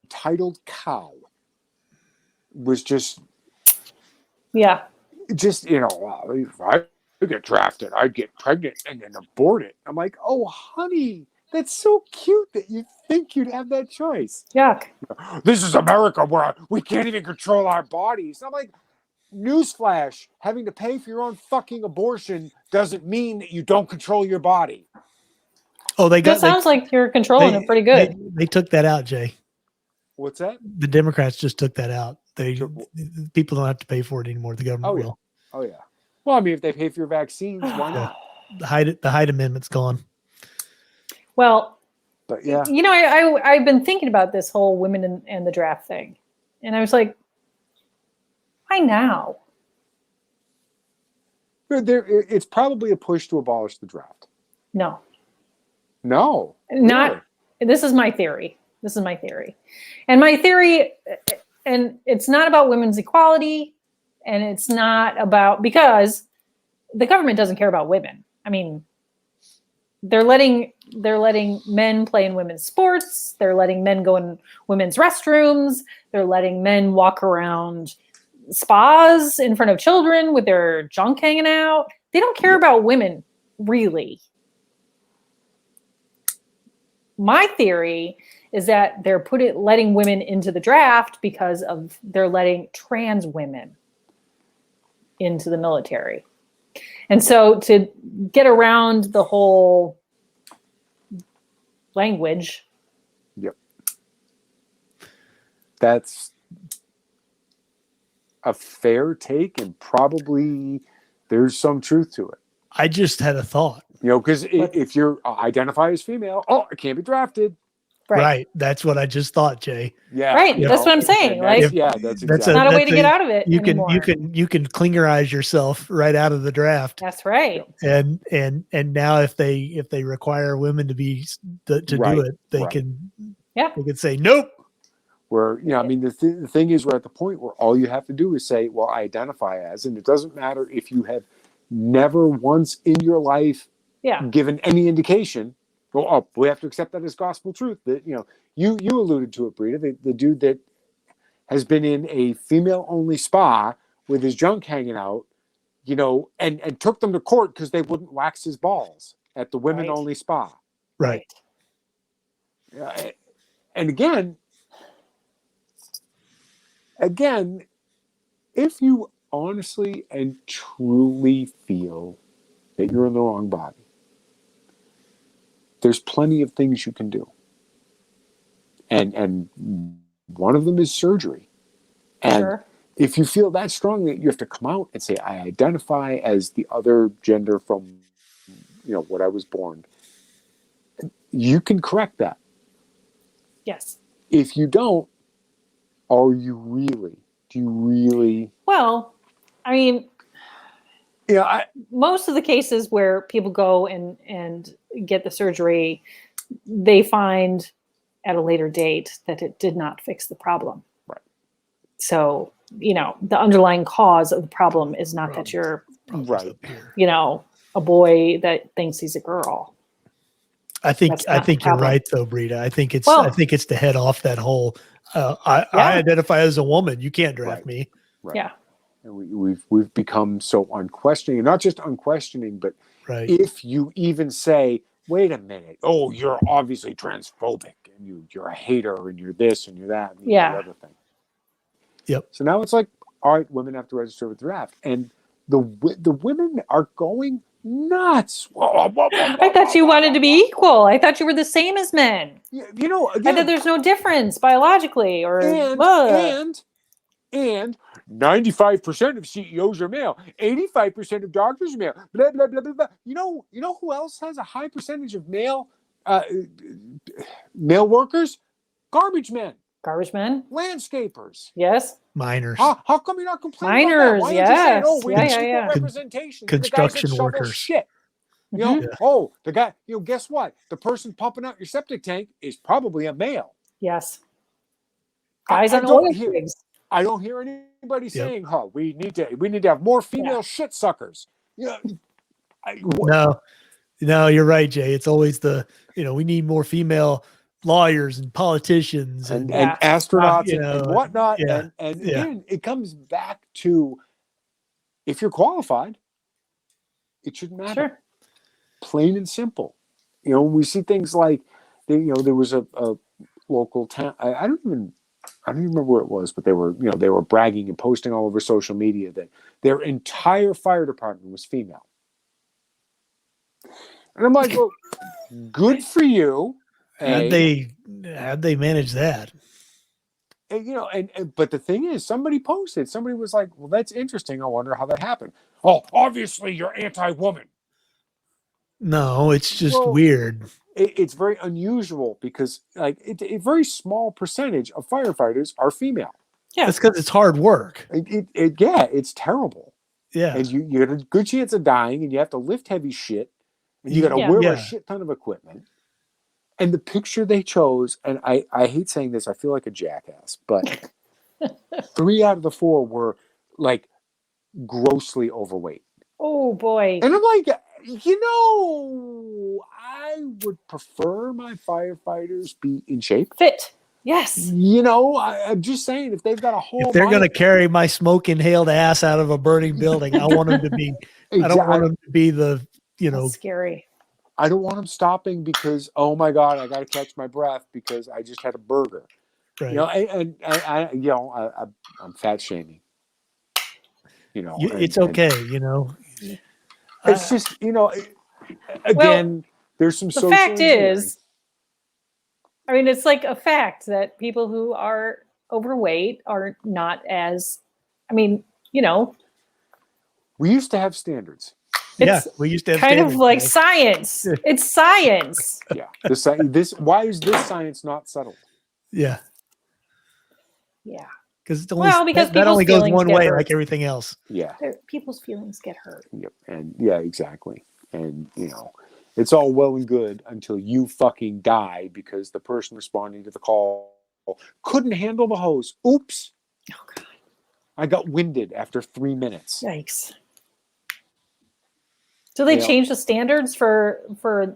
entitled cow, was just if I get drafted, I'd get pregnant and then abort it. I'm like, oh honey, that's so cute that you think you'd have that choice. Yuck. This is America where we can't even control our bodies. I'm like, newsflash, having to pay for your own fucking abortion doesn't mean that you don't control your body. Oh, Sounds like you're controlling it pretty good. They took that out, Jay. What's that? The Democrats just took that out. People don't have to pay for it anymore. The government Oh yeah. will. Oh yeah. Well, I mean, if they pay for your vaccines, why not? The Hyde Amendment's gone. Well, But yeah, you know, I've been thinking about this whole women and the draft thing, and I was like, why now? it's probably a push to abolish the draft. No, No, not. really? This is my theory. And my theory, and it's not about women's equality, and it's not about, because the government doesn't care about women. I mean, they're letting men play in women's sports. They're letting men go in women's restrooms. They're letting men walk around spas in front of children with their junk hanging out. They don't care about women, really. My theory is that they're letting women into the draft because they're letting trans women into the military. And so to get around the whole language. Yep. That's a fair take, and probably there's some truth to it. I just had a thought. You know, because if you're identify as female, I can't be drafted. Right. That's what I just thought, Jay. Yeah. Right. That's what I'm saying. Like, that's exactly. not a way to get out of it anymore. You can clingerize yourself right out of the draft. That's right. And now if they require women to do it, they can say nope. Where, you know, I mean, the thing is, we're at the point where all you have to do is say, well, I identify as, and it doesn't matter if you have never once in your life given any indication. Well, we have to accept that as gospel truth. That, you know, you alluded to it, Brita, the dude that has been in a female-only spa with his junk hanging out, you know, and took them to court because they wouldn't wax his balls at the women-only spa. Right. And again, if you honestly and truly feel that you're in the wrong body, there's plenty of things you can do. And one of them is surgery. And if you feel that strongly, you have to come out and say, I identify as the other gender from, you know, what I was born. You can correct that. Yes. If you don't, do you really? Well, I mean, most of the cases where people go and get the surgery, they find at a later date that it did not fix the problem. Right. So, you know, the underlying cause of the problem is not that you're, you know, a boy that thinks he's a girl. I think you're right though, Brita. I think it's to head off that whole I identify as a woman. You can't draft me. Right. Yeah. And we've become so unquestioning, and not just unquestioning, but if you even say, wait a minute, oh, you're obviously transphobic and you're a hater and you're this and you're that and you're the other thing. Yep. So now it's like, all right, women have to register with the draft, and the women are going nuts. I thought you wanted to be equal. I thought you were the same as men. You know, again, I thought there's no difference biologically or and 95% of CEOs are male. 85% of doctors are male. Blah blah blah blah blah. You know who else has a high percentage of male workers? Garbage men. Landscapers. Yes. Miners. How come you're not complaining Miners, about that? Why don't you say, oh, we need equal yeah. representation? Construction workers. Shit. You know, the guy, you know, guess what? The person pumping out your septic tank is probably a male. Yes. I don't hear anybody saying, we need to have more female shit suckers. Yeah. No, you're right, Jay. It's always we need more female lawyers and politicians and astronauts and whatnot. And again, it comes back to, if you're qualified, it shouldn't matter. Sure. Plain and simple. You know, when we see things like, there was a local town. I don't even remember where it was, but they were bragging and posting all over social media that their entire fire department was female. And I'm like, well, good for you. How'd they manage that? and but the thing is, somebody was like, well, that's interesting. I wonder how that happened. Oh, obviously you're anti-woman. No, it's just Well, weird. it's very unusual because like a very small percentage of firefighters are female. Yeah. That's because it's hard work. Yeah, it's terrible. Yeah. And you get a good chance of dying, and you have to lift heavy shit, and you got to Yeah. wear Yeah. a shit ton of equipment. And the picture they chose, and I hate saying this, I feel like a jackass, but 3 out of the 4 were like grossly overweight. Oh boy. And I'm like, I would prefer my firefighters be in shape. Fit. Yes. I'm just saying, if they've got a whole, If they're going to carry my smoke inhaled ass out of a burning building, I want them to be. I don't want them to be the. That's scary. I don't want them stopping because, oh my God, I got to catch my breath because I just had a burger. Right. And I'm fat shaming. It's okay. It's just, again, there's some the social fact engineering. is, I mean, it's like a fact that people who are overweight are not as, I mean, we used to have standards. We used to have kind of standards, like guys. science. It's science. Yeah. Why is this science not settled? Yeah. Yeah. Because because that only people's goes one feelings get way, hurt. like everything else. Yeah. People's feelings get hurt. Yep. And yeah, exactly. And it's all well and good until you fucking die because the person responding to the call couldn't handle the hose. Oops. Oh God. I got winded after 3 minutes. Yikes. Do they change the standards for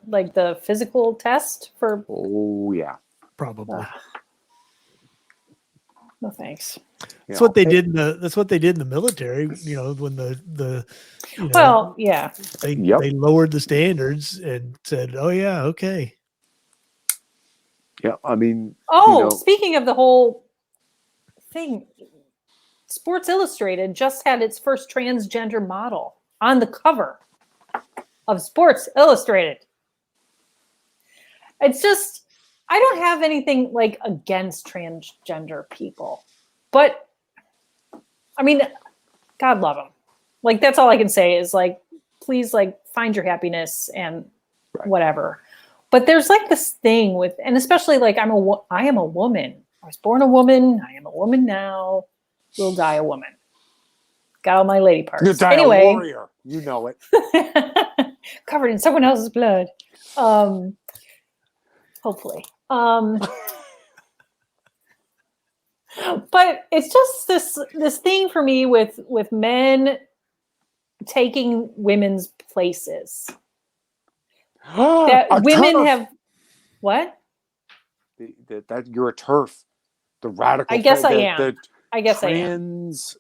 like the physical test for? Oh yeah. Probably. No thanks. That's what they did. That's what they did in the military. When the Well, yeah. they lowered the standards and said, "Oh yeah, okay." Yeah, I mean. Speaking of the whole thing, Sports Illustrated just had its first transgender model on the cover of Sports Illustrated. It's just, I don't have anything like against transgender people, but I mean, God love them. Like, that's all I can say is like, please, like, find your happiness and whatever. But there's like this thing with, and especially like, I am a woman. I was born a woman. I am a woman now. Will die a woman. Got all my lady parts. You'll die a warrior. You know it. Covered in someone else's blood. Hopefully. But it's just this thing for me with men taking women's places. That women turf. have what? That you're a turf. The radical. I guess I am. I guess trans,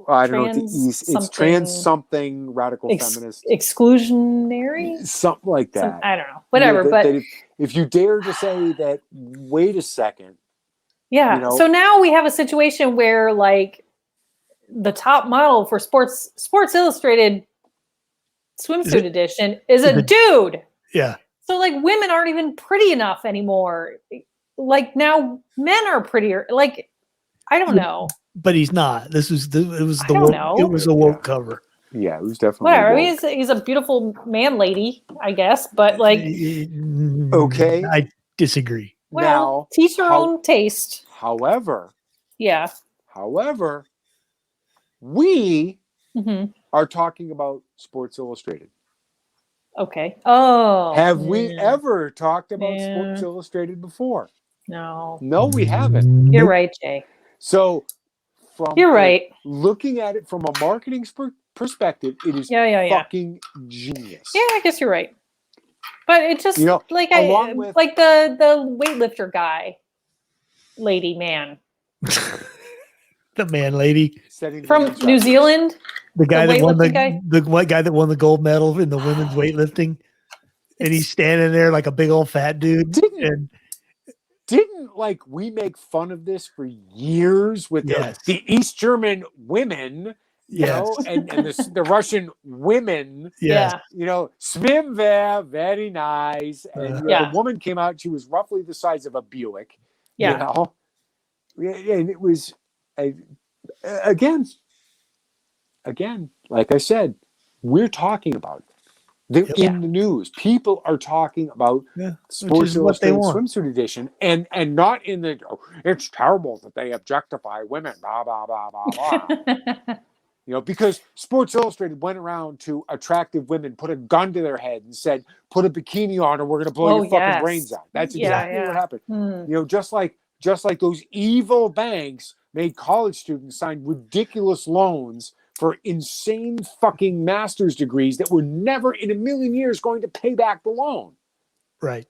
I don't know what the East. It's trans something radical feminist. Exclusionary? Something like that. I don't know. Whatever. But if you dare to say that, wait a second. Yeah. So now we have a situation where like the top model for Sports Illustrated swimsuit edition is a dude. Yeah. So like women aren't even pretty enough anymore. Like now men are prettier. Like I don't know. But he's not. It was the know. It was a woke cover. Yeah, it was definitely whatever. I woke. mean, he's a beautiful man lady, I guess. But like, okay, I disagree. Well, now, teach your own taste. However, we are talking about Sports Illustrated. Okay. Oh. Have we ever talked about Sports Illustrated before? No. No, we haven't. You're right, Jay. So, you're right. Looking at it from a marketing perspective, it is fucking genius. Yeah, I guess you're right. But it just like the weightlifter guy, lady, man. The man, lady from New Zealand. The guy that won the guy that won the gold medal in the women's weightlifting, and he's standing there like a big old fat dude. Didn't like we make fun of this for years with the East German women, you know, and the Russian women, you know, swim there, very nice. And the woman came out, she was roughly the size of a Buick, you know. and it was again, like I said, we're talking about it. They're Yep. in the news. People are talking about Yeah, which Sports is what they Illustrated want. Swimsuit Edition, and not in the it's terrible that they objectify women, blah blah blah blah blah. Because Sports Illustrated went around to attractive women, put a gun to their head, and said, "Put a bikini on, or we're going to blow Oh, your fucking yes. brains out." That's Yeah, exactly what yeah. happened. Just like those evil banks made college students sign ridiculous loans for insane fucking master's degrees that were never in a million years going to pay back the loan. Right.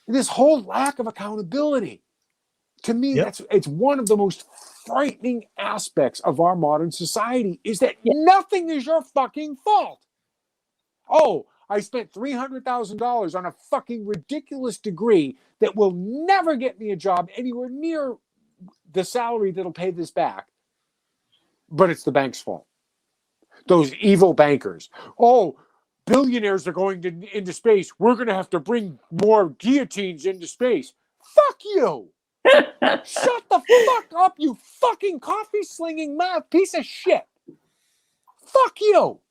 This whole lack of accountability, to me, Yep. it's one of the most frightening aspects of our modern society, is that Yeah. nothing is your fucking fault. Oh, I spent $300,000 on a fucking ridiculous degree that will never get me a job anywhere near the salary that'll pay this back. But it's the bank's fault. Those evil bankers. Oh, billionaires are going into space. We're going to have to bring more guillotines into space. Fuck you. Shut the fuck up, you fucking coffee slinging mouth piece of shit. Fuck you.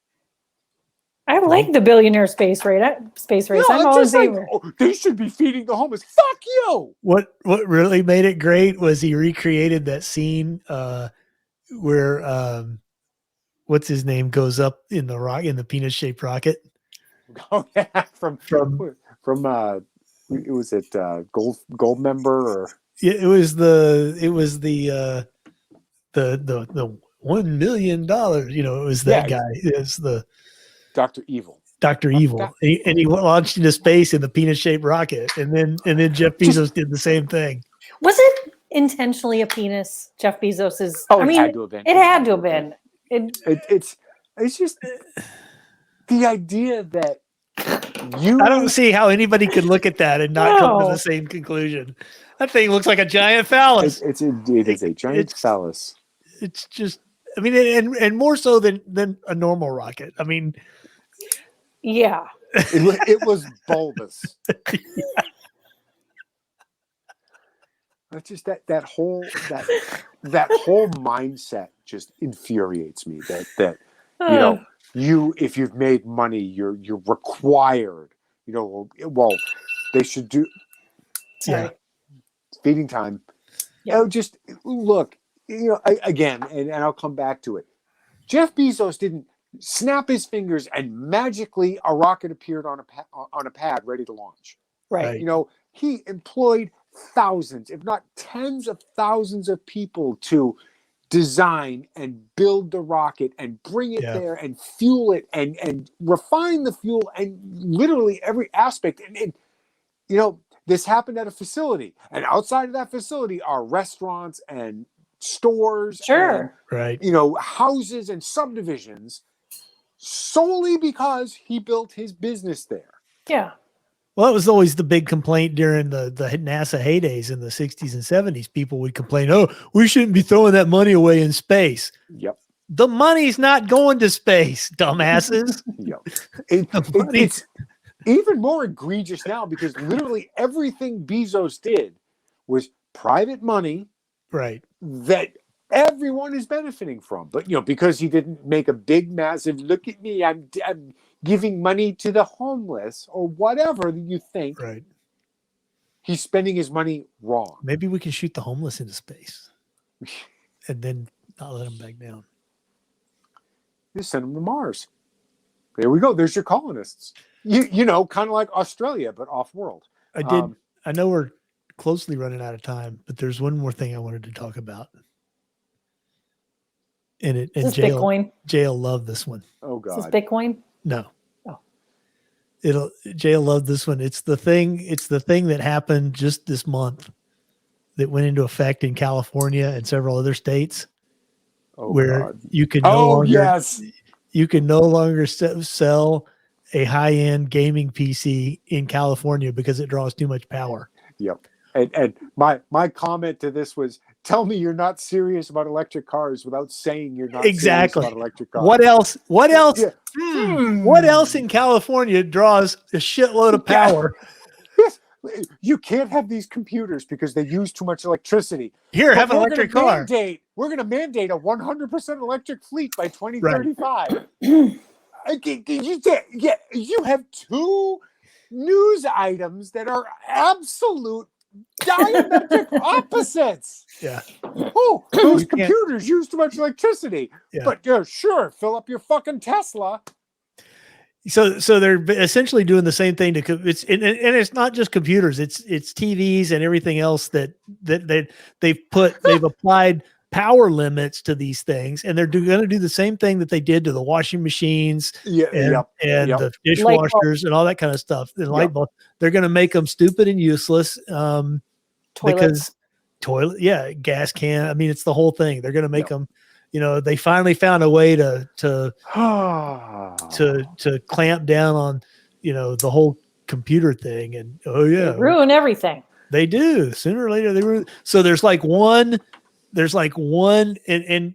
I like the billionaire space race. I'm always favor. They should be feeding the homeless. Fuck you. What really made it great was he recreated that scene where what's his name goes up in the penis shaped rocket. Oh yeah, from it was it Gold Member or yeah, it was the $1 million. It was that guy. It's the Dr. Evil. Dr. Evil, and he launched into space in the penis-shaped rocket, and then Jeff Bezos did the same thing. Was it intentionally a penis? Jeff Bezos's. Oh, it had to have been. It had to have been. It's just the idea that I don't see how anybody could look at that and not come to the same conclusion. That thing looks like a giant phallus. It is a giant phallus. It's just, I mean, and more so than a normal rocket. I mean, yeah, it was bulbous. That's just that whole mindset just infuriates me. That if you've made money, you're required. Well, they should do. Yeah, feeding time. Yeah. Just look. Again, and I'll come back to it. Jeff Bezos didn't snap his fingers and magically a rocket appeared on a pad ready to launch. Right. He employed thousands, if not tens of thousands of people to design and build the rocket and bring it there and fuel it and refine the fuel and literally every aspect. And this happened at a facility, and outside of that facility are restaurants and stores, sure, and, right, houses and subdivisions, solely because he built his business there. Yeah. Well, that was always the big complaint during the NASA heydays in the 60s and 70s. People would complain, "Oh, we shouldn't be throwing that money away in space." Yep. The money's not going to space, dumbasses. Yep. It's even more egregious now because literally everything Bezos did was private money, right? That everyone is benefiting from. But because he didn't make a big, massive "look at me, I'm giving money to the homeless" or whatever you think, right? He's spending his money wrong. Maybe we can shoot the homeless into space and then not let them back down. Just send them to Mars. There we go. There's your colonists. Kind of like Australia, but off-world. I know we're closely running out of time, but there's one more thing I wanted to talk about. And Bitcoin. Jay'll love this one. Oh God. Is this Bitcoin? No. Oh. Jay'll love this one. It's the thing that happened just this month that went into effect in California and several other states. Oh, where God. You can no longer sell a high-end gaming PC in California because it draws too much power. Yep. And my comment to this was, tell me you're not serious about electric cars without saying you're not serious about electric cars. What else? Yeah. What else in California draws a shitload of power? you can't have these computers because they use too much electricity. Here, But have an electric car. We're going to mandate a 100% electric fleet by 2035. You have two news items that are absolute diametric opposites. Yeah. Oh, those computers use too much electricity. Yeah. But sure, fill up your fucking Tesla. So they're essentially doing the same thing to it's and it's not just computers, it's TVs and everything else that they've applied power limits to these things, and they're going to do the same thing that they did to the washing machines and the dishwashers and all that kind of stuff. And light bulb, they're going to make them stupid and useless because gas can. I mean, it's the whole thing. They're going to make them. They finally found a way to clamp down on, the whole computer thing. And they ruin everything. They do. Sooner or later they ruin. So there's like one, and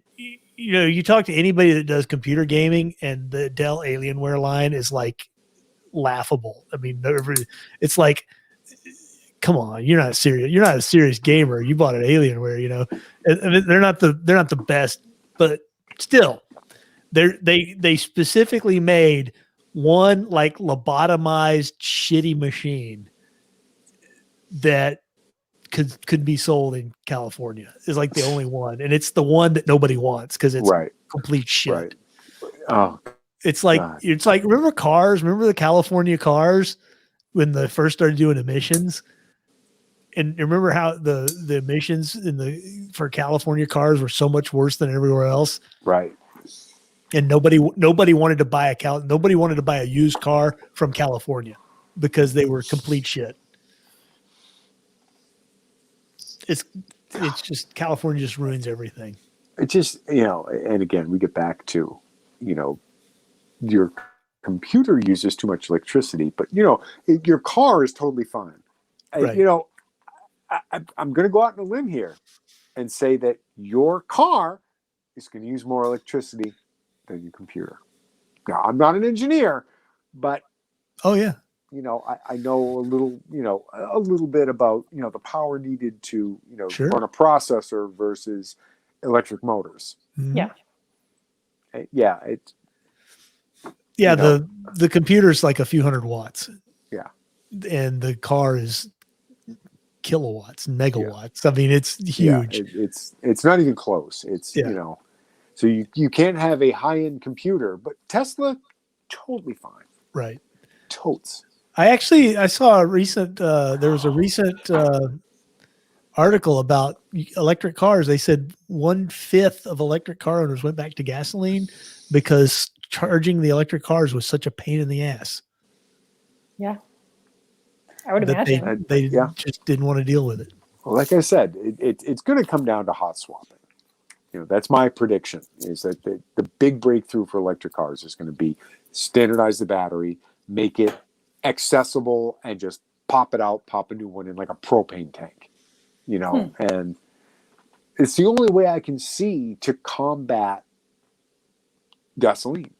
you talk to anybody that does computer gaming, and the Dell Alienware line is like laughable. I mean, it's like, come on, you're not serious. You're not a serious gamer. You bought an Alienware, and they're not the best. But still, they specifically made one like lobotomized shitty machine that could be sold in California. Is like the only one, and it's the one that nobody wants because it's complete shit. Right. Oh, it's like remember cars? Remember the California cars when they first started doing emissions? And remember how the emissions for California cars were so much worse than everywhere else, right? And nobody wanted to buy a used car from California because they were complete shit. It's just California just ruins everything. It just and again we get back to your computer uses too much electricity, but your car is totally fine. Right. I'm going to go out on a limb here and say that your car is going to use more electricity than your computer. Now, I'm not an engineer, but I know a little bit about the power needed to run a processor versus electric motors. Mm-hmm. The computer's like a few hundred watts. Yeah, and the car is kilowatts, megawatts. I mean, it's huge. It's not even close. It's so you can't have a high-end computer, but Tesla totally fine. Right. Totes. I saw a recent there was a recent article about electric cars. They said 1/5 of electric car owners went back to gasoline because charging the electric cars was such a pain in the ass. Yeah. I would imagine. They just didn't want to deal with it. Well, like I said, it's going to come down to hot swapping. That's my prediction, is that the big breakthrough for electric cars is going to be standardize the battery, make it accessible, and just pop it out, pop a new one in like a propane tank. And it's the only way I can see to combat gasoline.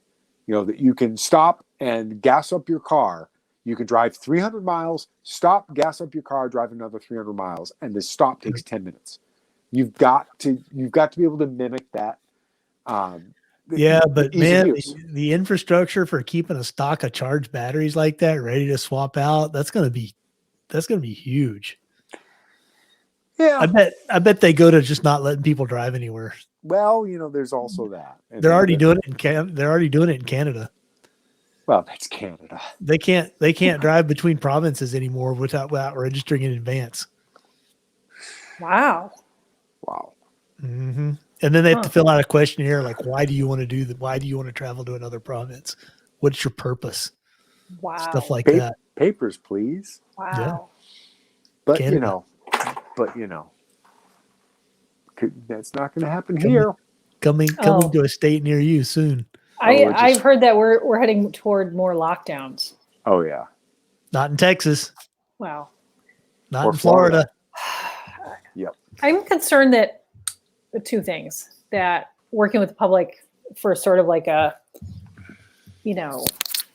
That you can stop and gas up your car. You can drive 300 miles, stop, gas up your car, drive another 300 miles, and the stop takes 10 minutes. You've got to be able to mimic that. But the infrastructure for keeping a stock of charged batteries like that ready to swap out, that's going to be huge. Yeah, I bet they go to just not letting people drive anywhere. Well, there's also that. And they're already doing it in Canada. Well, that's Canada. They can't drive between provinces anymore without registering in advance. Wow. Mm-hmm. And then they have to fill out a questionnaire like, why do you want to travel to another province? What's your purpose? Wow. Stuff like that. Papers, please. Wow. Yeah. But that's not going to happen here. Coming to a state near you soon. I've heard that we're heading toward more lockdowns. Oh yeah. Not in Texas. Wow. Not in Florida. Yep. I'm concerned that two things, that working with the public for sort of like a,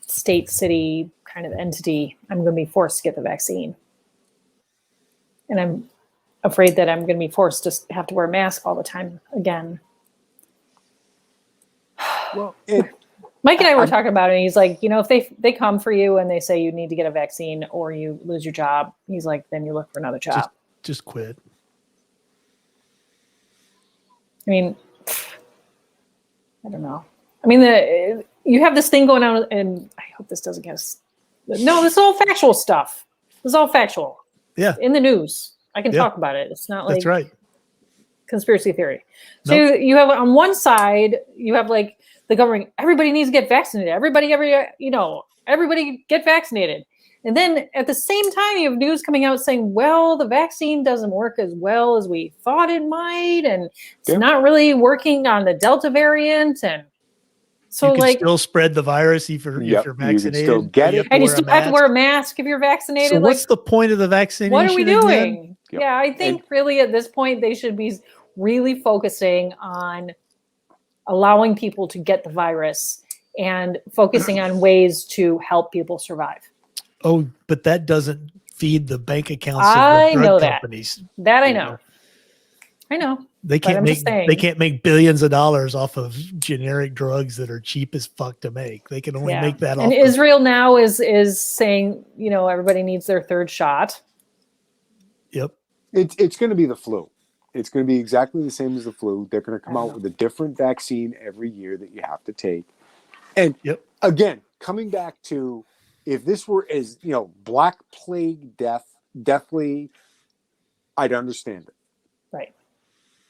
state, city kind of entity, I'm going to be forced to get the vaccine. And I'm afraid that I'm going to be forced to have to wear a mask all the time again. Well, Mike and I were talking about it, and he's like, if they come for you and they say you need to get a vaccine or you lose your job, he's like, then you look for another job. Just quit. I mean, I don't know. I mean, you have this thing going on, and I hope this doesn't get us. No, this is all factual stuff. This is all factual. Yeah. In the news. I can talk about it. It's not like That's right. Conspiracy theory. So Nope. you have on one side, you have like the government, everybody needs to get vaccinated. Everybody get vaccinated. And then at the same time, you have news coming out saying, well, the vaccine doesn't work as well as we thought it might. And it's not really working on the Delta variant. And so you can still spread the virus if you're vaccinated. You can still get it. And you still have to wear a mask if you're vaccinated. So what's the point of the vaccination? What are we doing? Again? Yep. Yeah, I think really at this point, they should be really focusing on allowing people to get the virus and focusing on ways to help people survive. Oh, but that doesn't feed the bank accounts I of the know drug companies. That I know. I know. They can't make billions of dollars off of generic drugs that are cheap as fuck to make. They can only make that off. And Israel now is saying, everybody needs their third shot. Yep. It's going to be the flu. It's going to be exactly the same as the flu. They're going to come out with a different vaccine every year that you have to take. And again, coming back to if this were as, Black Plague deathly, I'd understand it. Right.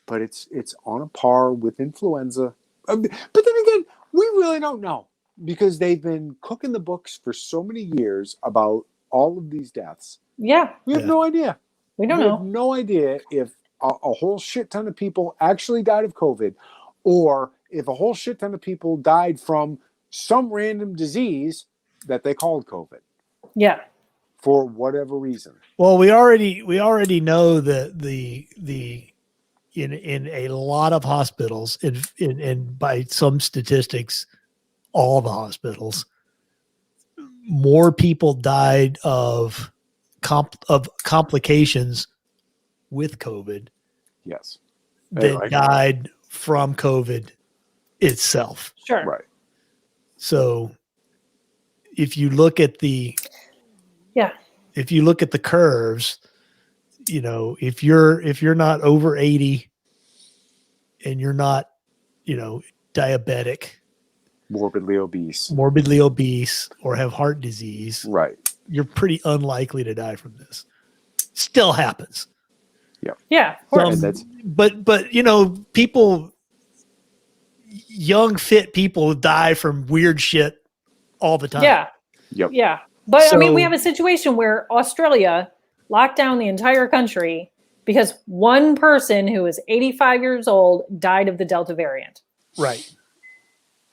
But it's on a par with influenza. But then again, we really don't know because they've been cooking the books for so many years about all of these deaths. Yeah. We have no idea. We don't know. We have no idea if a whole shit ton of people actually died of COVID or if a whole shit ton of people died from some random disease that they called COVID. Yeah. For whatever reason. Well, we already know that the in a lot of hospitals and by some statistics, all the hospitals, more people died of complications with COVID. Yes. Than died from COVID itself. Sure. Right. So if you look at the curves, if you're not over 80 and you're not, diabetic, morbidly obese or have heart disease, right, you're pretty unlikely to die from this. Still happens. Yeah. Yeah. Of course. But people, young, fit people die from weird shit all the time. Yeah. Yep. Yeah. But we have a situation where Australia locked down the entire country because one person who is 85 years old died of the Delta variant. Right.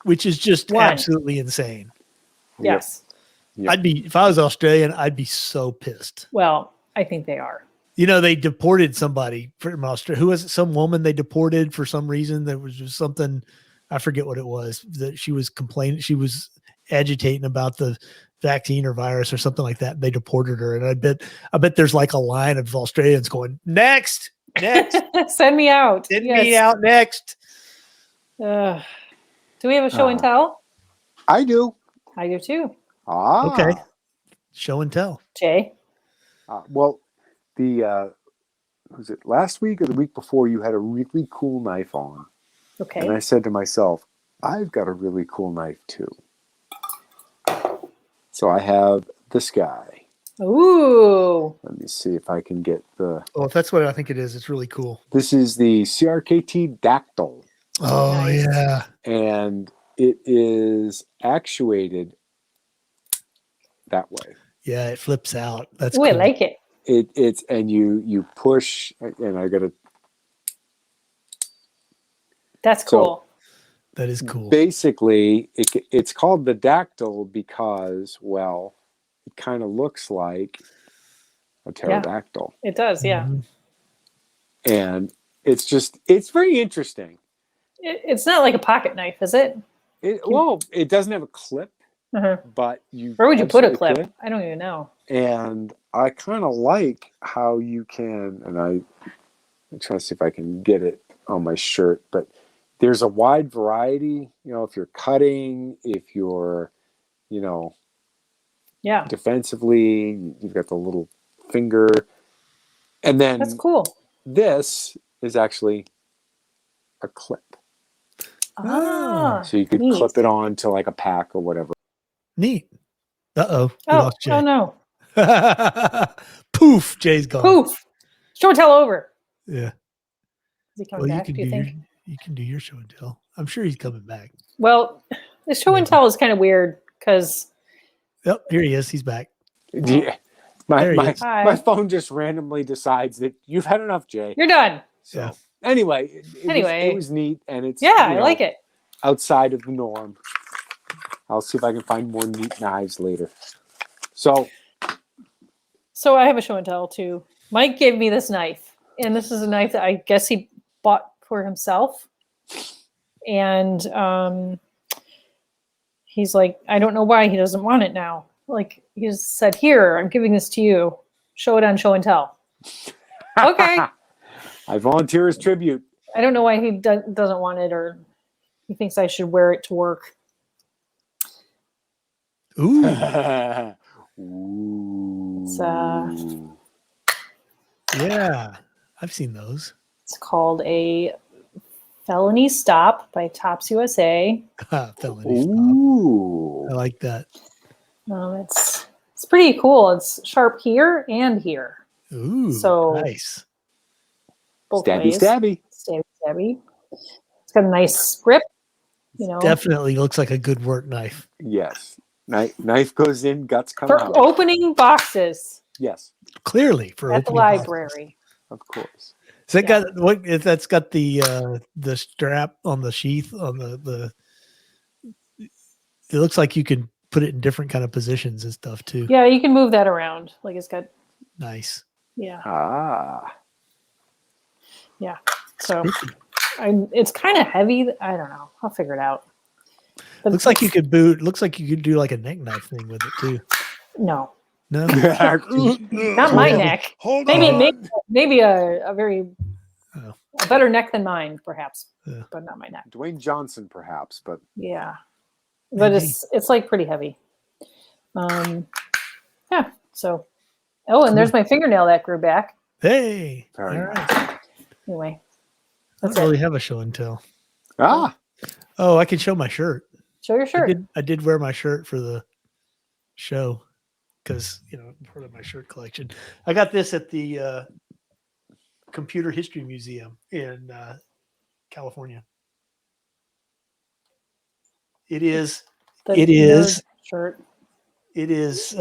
Which is just absolutely insane. Yes. Yep. If I was Australian, I'd be so pissed. Well, I think they are. They deported somebody from Australia. Who was it? Some woman they deported for some reason. There was just something, I forget what it was, that she was complaining. She was agitating about the vaccine or virus or something like that. They deported her. And I bet there's like a line of Australians going, next, send me out. Send me out next. Do we have a show and tell? I do. I do too. Okay. Show and tell. Jay. Well, was it last week or the week before you had a really cool knife on? Okay. And I said to myself, I've got a really cool knife too. So I have this guy. Ooh. Let me see if I can get the... Oh, if that's what I think it is, it's really cool. This is the Sqrpt Dactyl. Oh, nice. Yeah. And it is actuated that way. Yeah, it flips out. That's cool. I like it. It's and you push, and I got to... That's cool. That is cool. Basically, it's called the Dactyl because, well, it kind of looks like a pterodactyl. It does, yeah. Mm-hmm. And it's very interesting. It's not like a pocket knife, is it? Well, it doesn't have a clip, but you... Where would you put a clip? I don't even know. And I kind of like how you can, and I'm trying to see if I can get it on my shirt, but there's a wide variety, if you're cutting, if you're, Yeah, defensively, you've got the little finger. And then that's cool. this is actually a clip. Ah, So you could neat. clip it on to like a pack or whatever. Neat. Uh-oh. We Oh, lost Jay. oh no. Poof. Jay's gone. Poof. Show and tell over. Yeah. Is he coming Well, you back, can do you think? you can do your show and tell. I'm sure he's coming back. Well, the show and Maybe. tell is kind of weird because Yep, here he is. He's back. Yeah. There he is. My phone just randomly decides that you've had enough, Jay. you're done. So Yeah. anyway, Anyway. it was neat, and it's Yeah, I like it. outside of the norm. I'll see if I can find more neat knives later. So So I have a show and tell too. Mike gave me this knife, and this is a knife that I guess he bought for himself. And he's like, I don't know why he doesn't want it now. Like, he just said, here, I'm giving this to you. Show it on show and tell. Okay. I volunteer as tribute. I don't know why he doesn't want it, or he thinks I should wear it to work. Ooh. Ooh. It's, Yeah. I've seen those. It's called a Felony Stop by Tops USA. Felony stop. Ooh. I like that. It's pretty cool. It's sharp here and here. Ooh. So- nice. Both Stabby, ways. stabby. Stabby, stabby. It's got a nice grip. Definitely looks like a good work knife. Yes. Knife goes in, guts come For out. opening boxes Yes, Clearly for at the opening boxes. library. of course. Has that Yeah. got what? If that's got the strap on the sheath on the. It looks like you can put it in different kind of positions and stuff too. Yeah, you can move that around. Like it's got, Nice. yeah. Ah. So it's kind of heavy. I don't know. I'll figure it out. But Looks like you could boot. Looks like you could do like a neck knife thing with it too. No, No. not my neck. Hold Maybe a very Oh. a better neck than mine, perhaps, Yeah. but not my neck. Dwayne Johnson, perhaps, but Yeah, but Maybe. it's like pretty heavy. Yeah. So, and there's my fingernail that grew back. Hey. Very All nice. right. Anyway, I that's don't really it. have a show and tell. ah, Oh, I can show my shirt. Show your shirt. I did wear my shirt for the show because part of my shirt collection. I got this at the Computer History Museum in California. It is The it is- nerd shirt. it is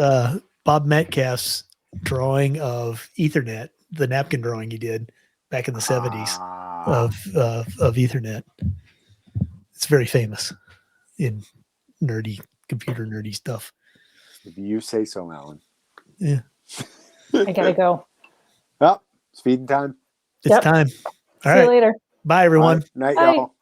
Bob Metcalf's drawing of Ethernet, the napkin drawing he did back in the 70s of Ethernet. It's very famous in computer nerdy stuff. If you say so, Alan. Yeah, I gotta go. Well, it's feeding time. it's Yep. time. All See you right, later. bye everyone. Night, Bye. y'all.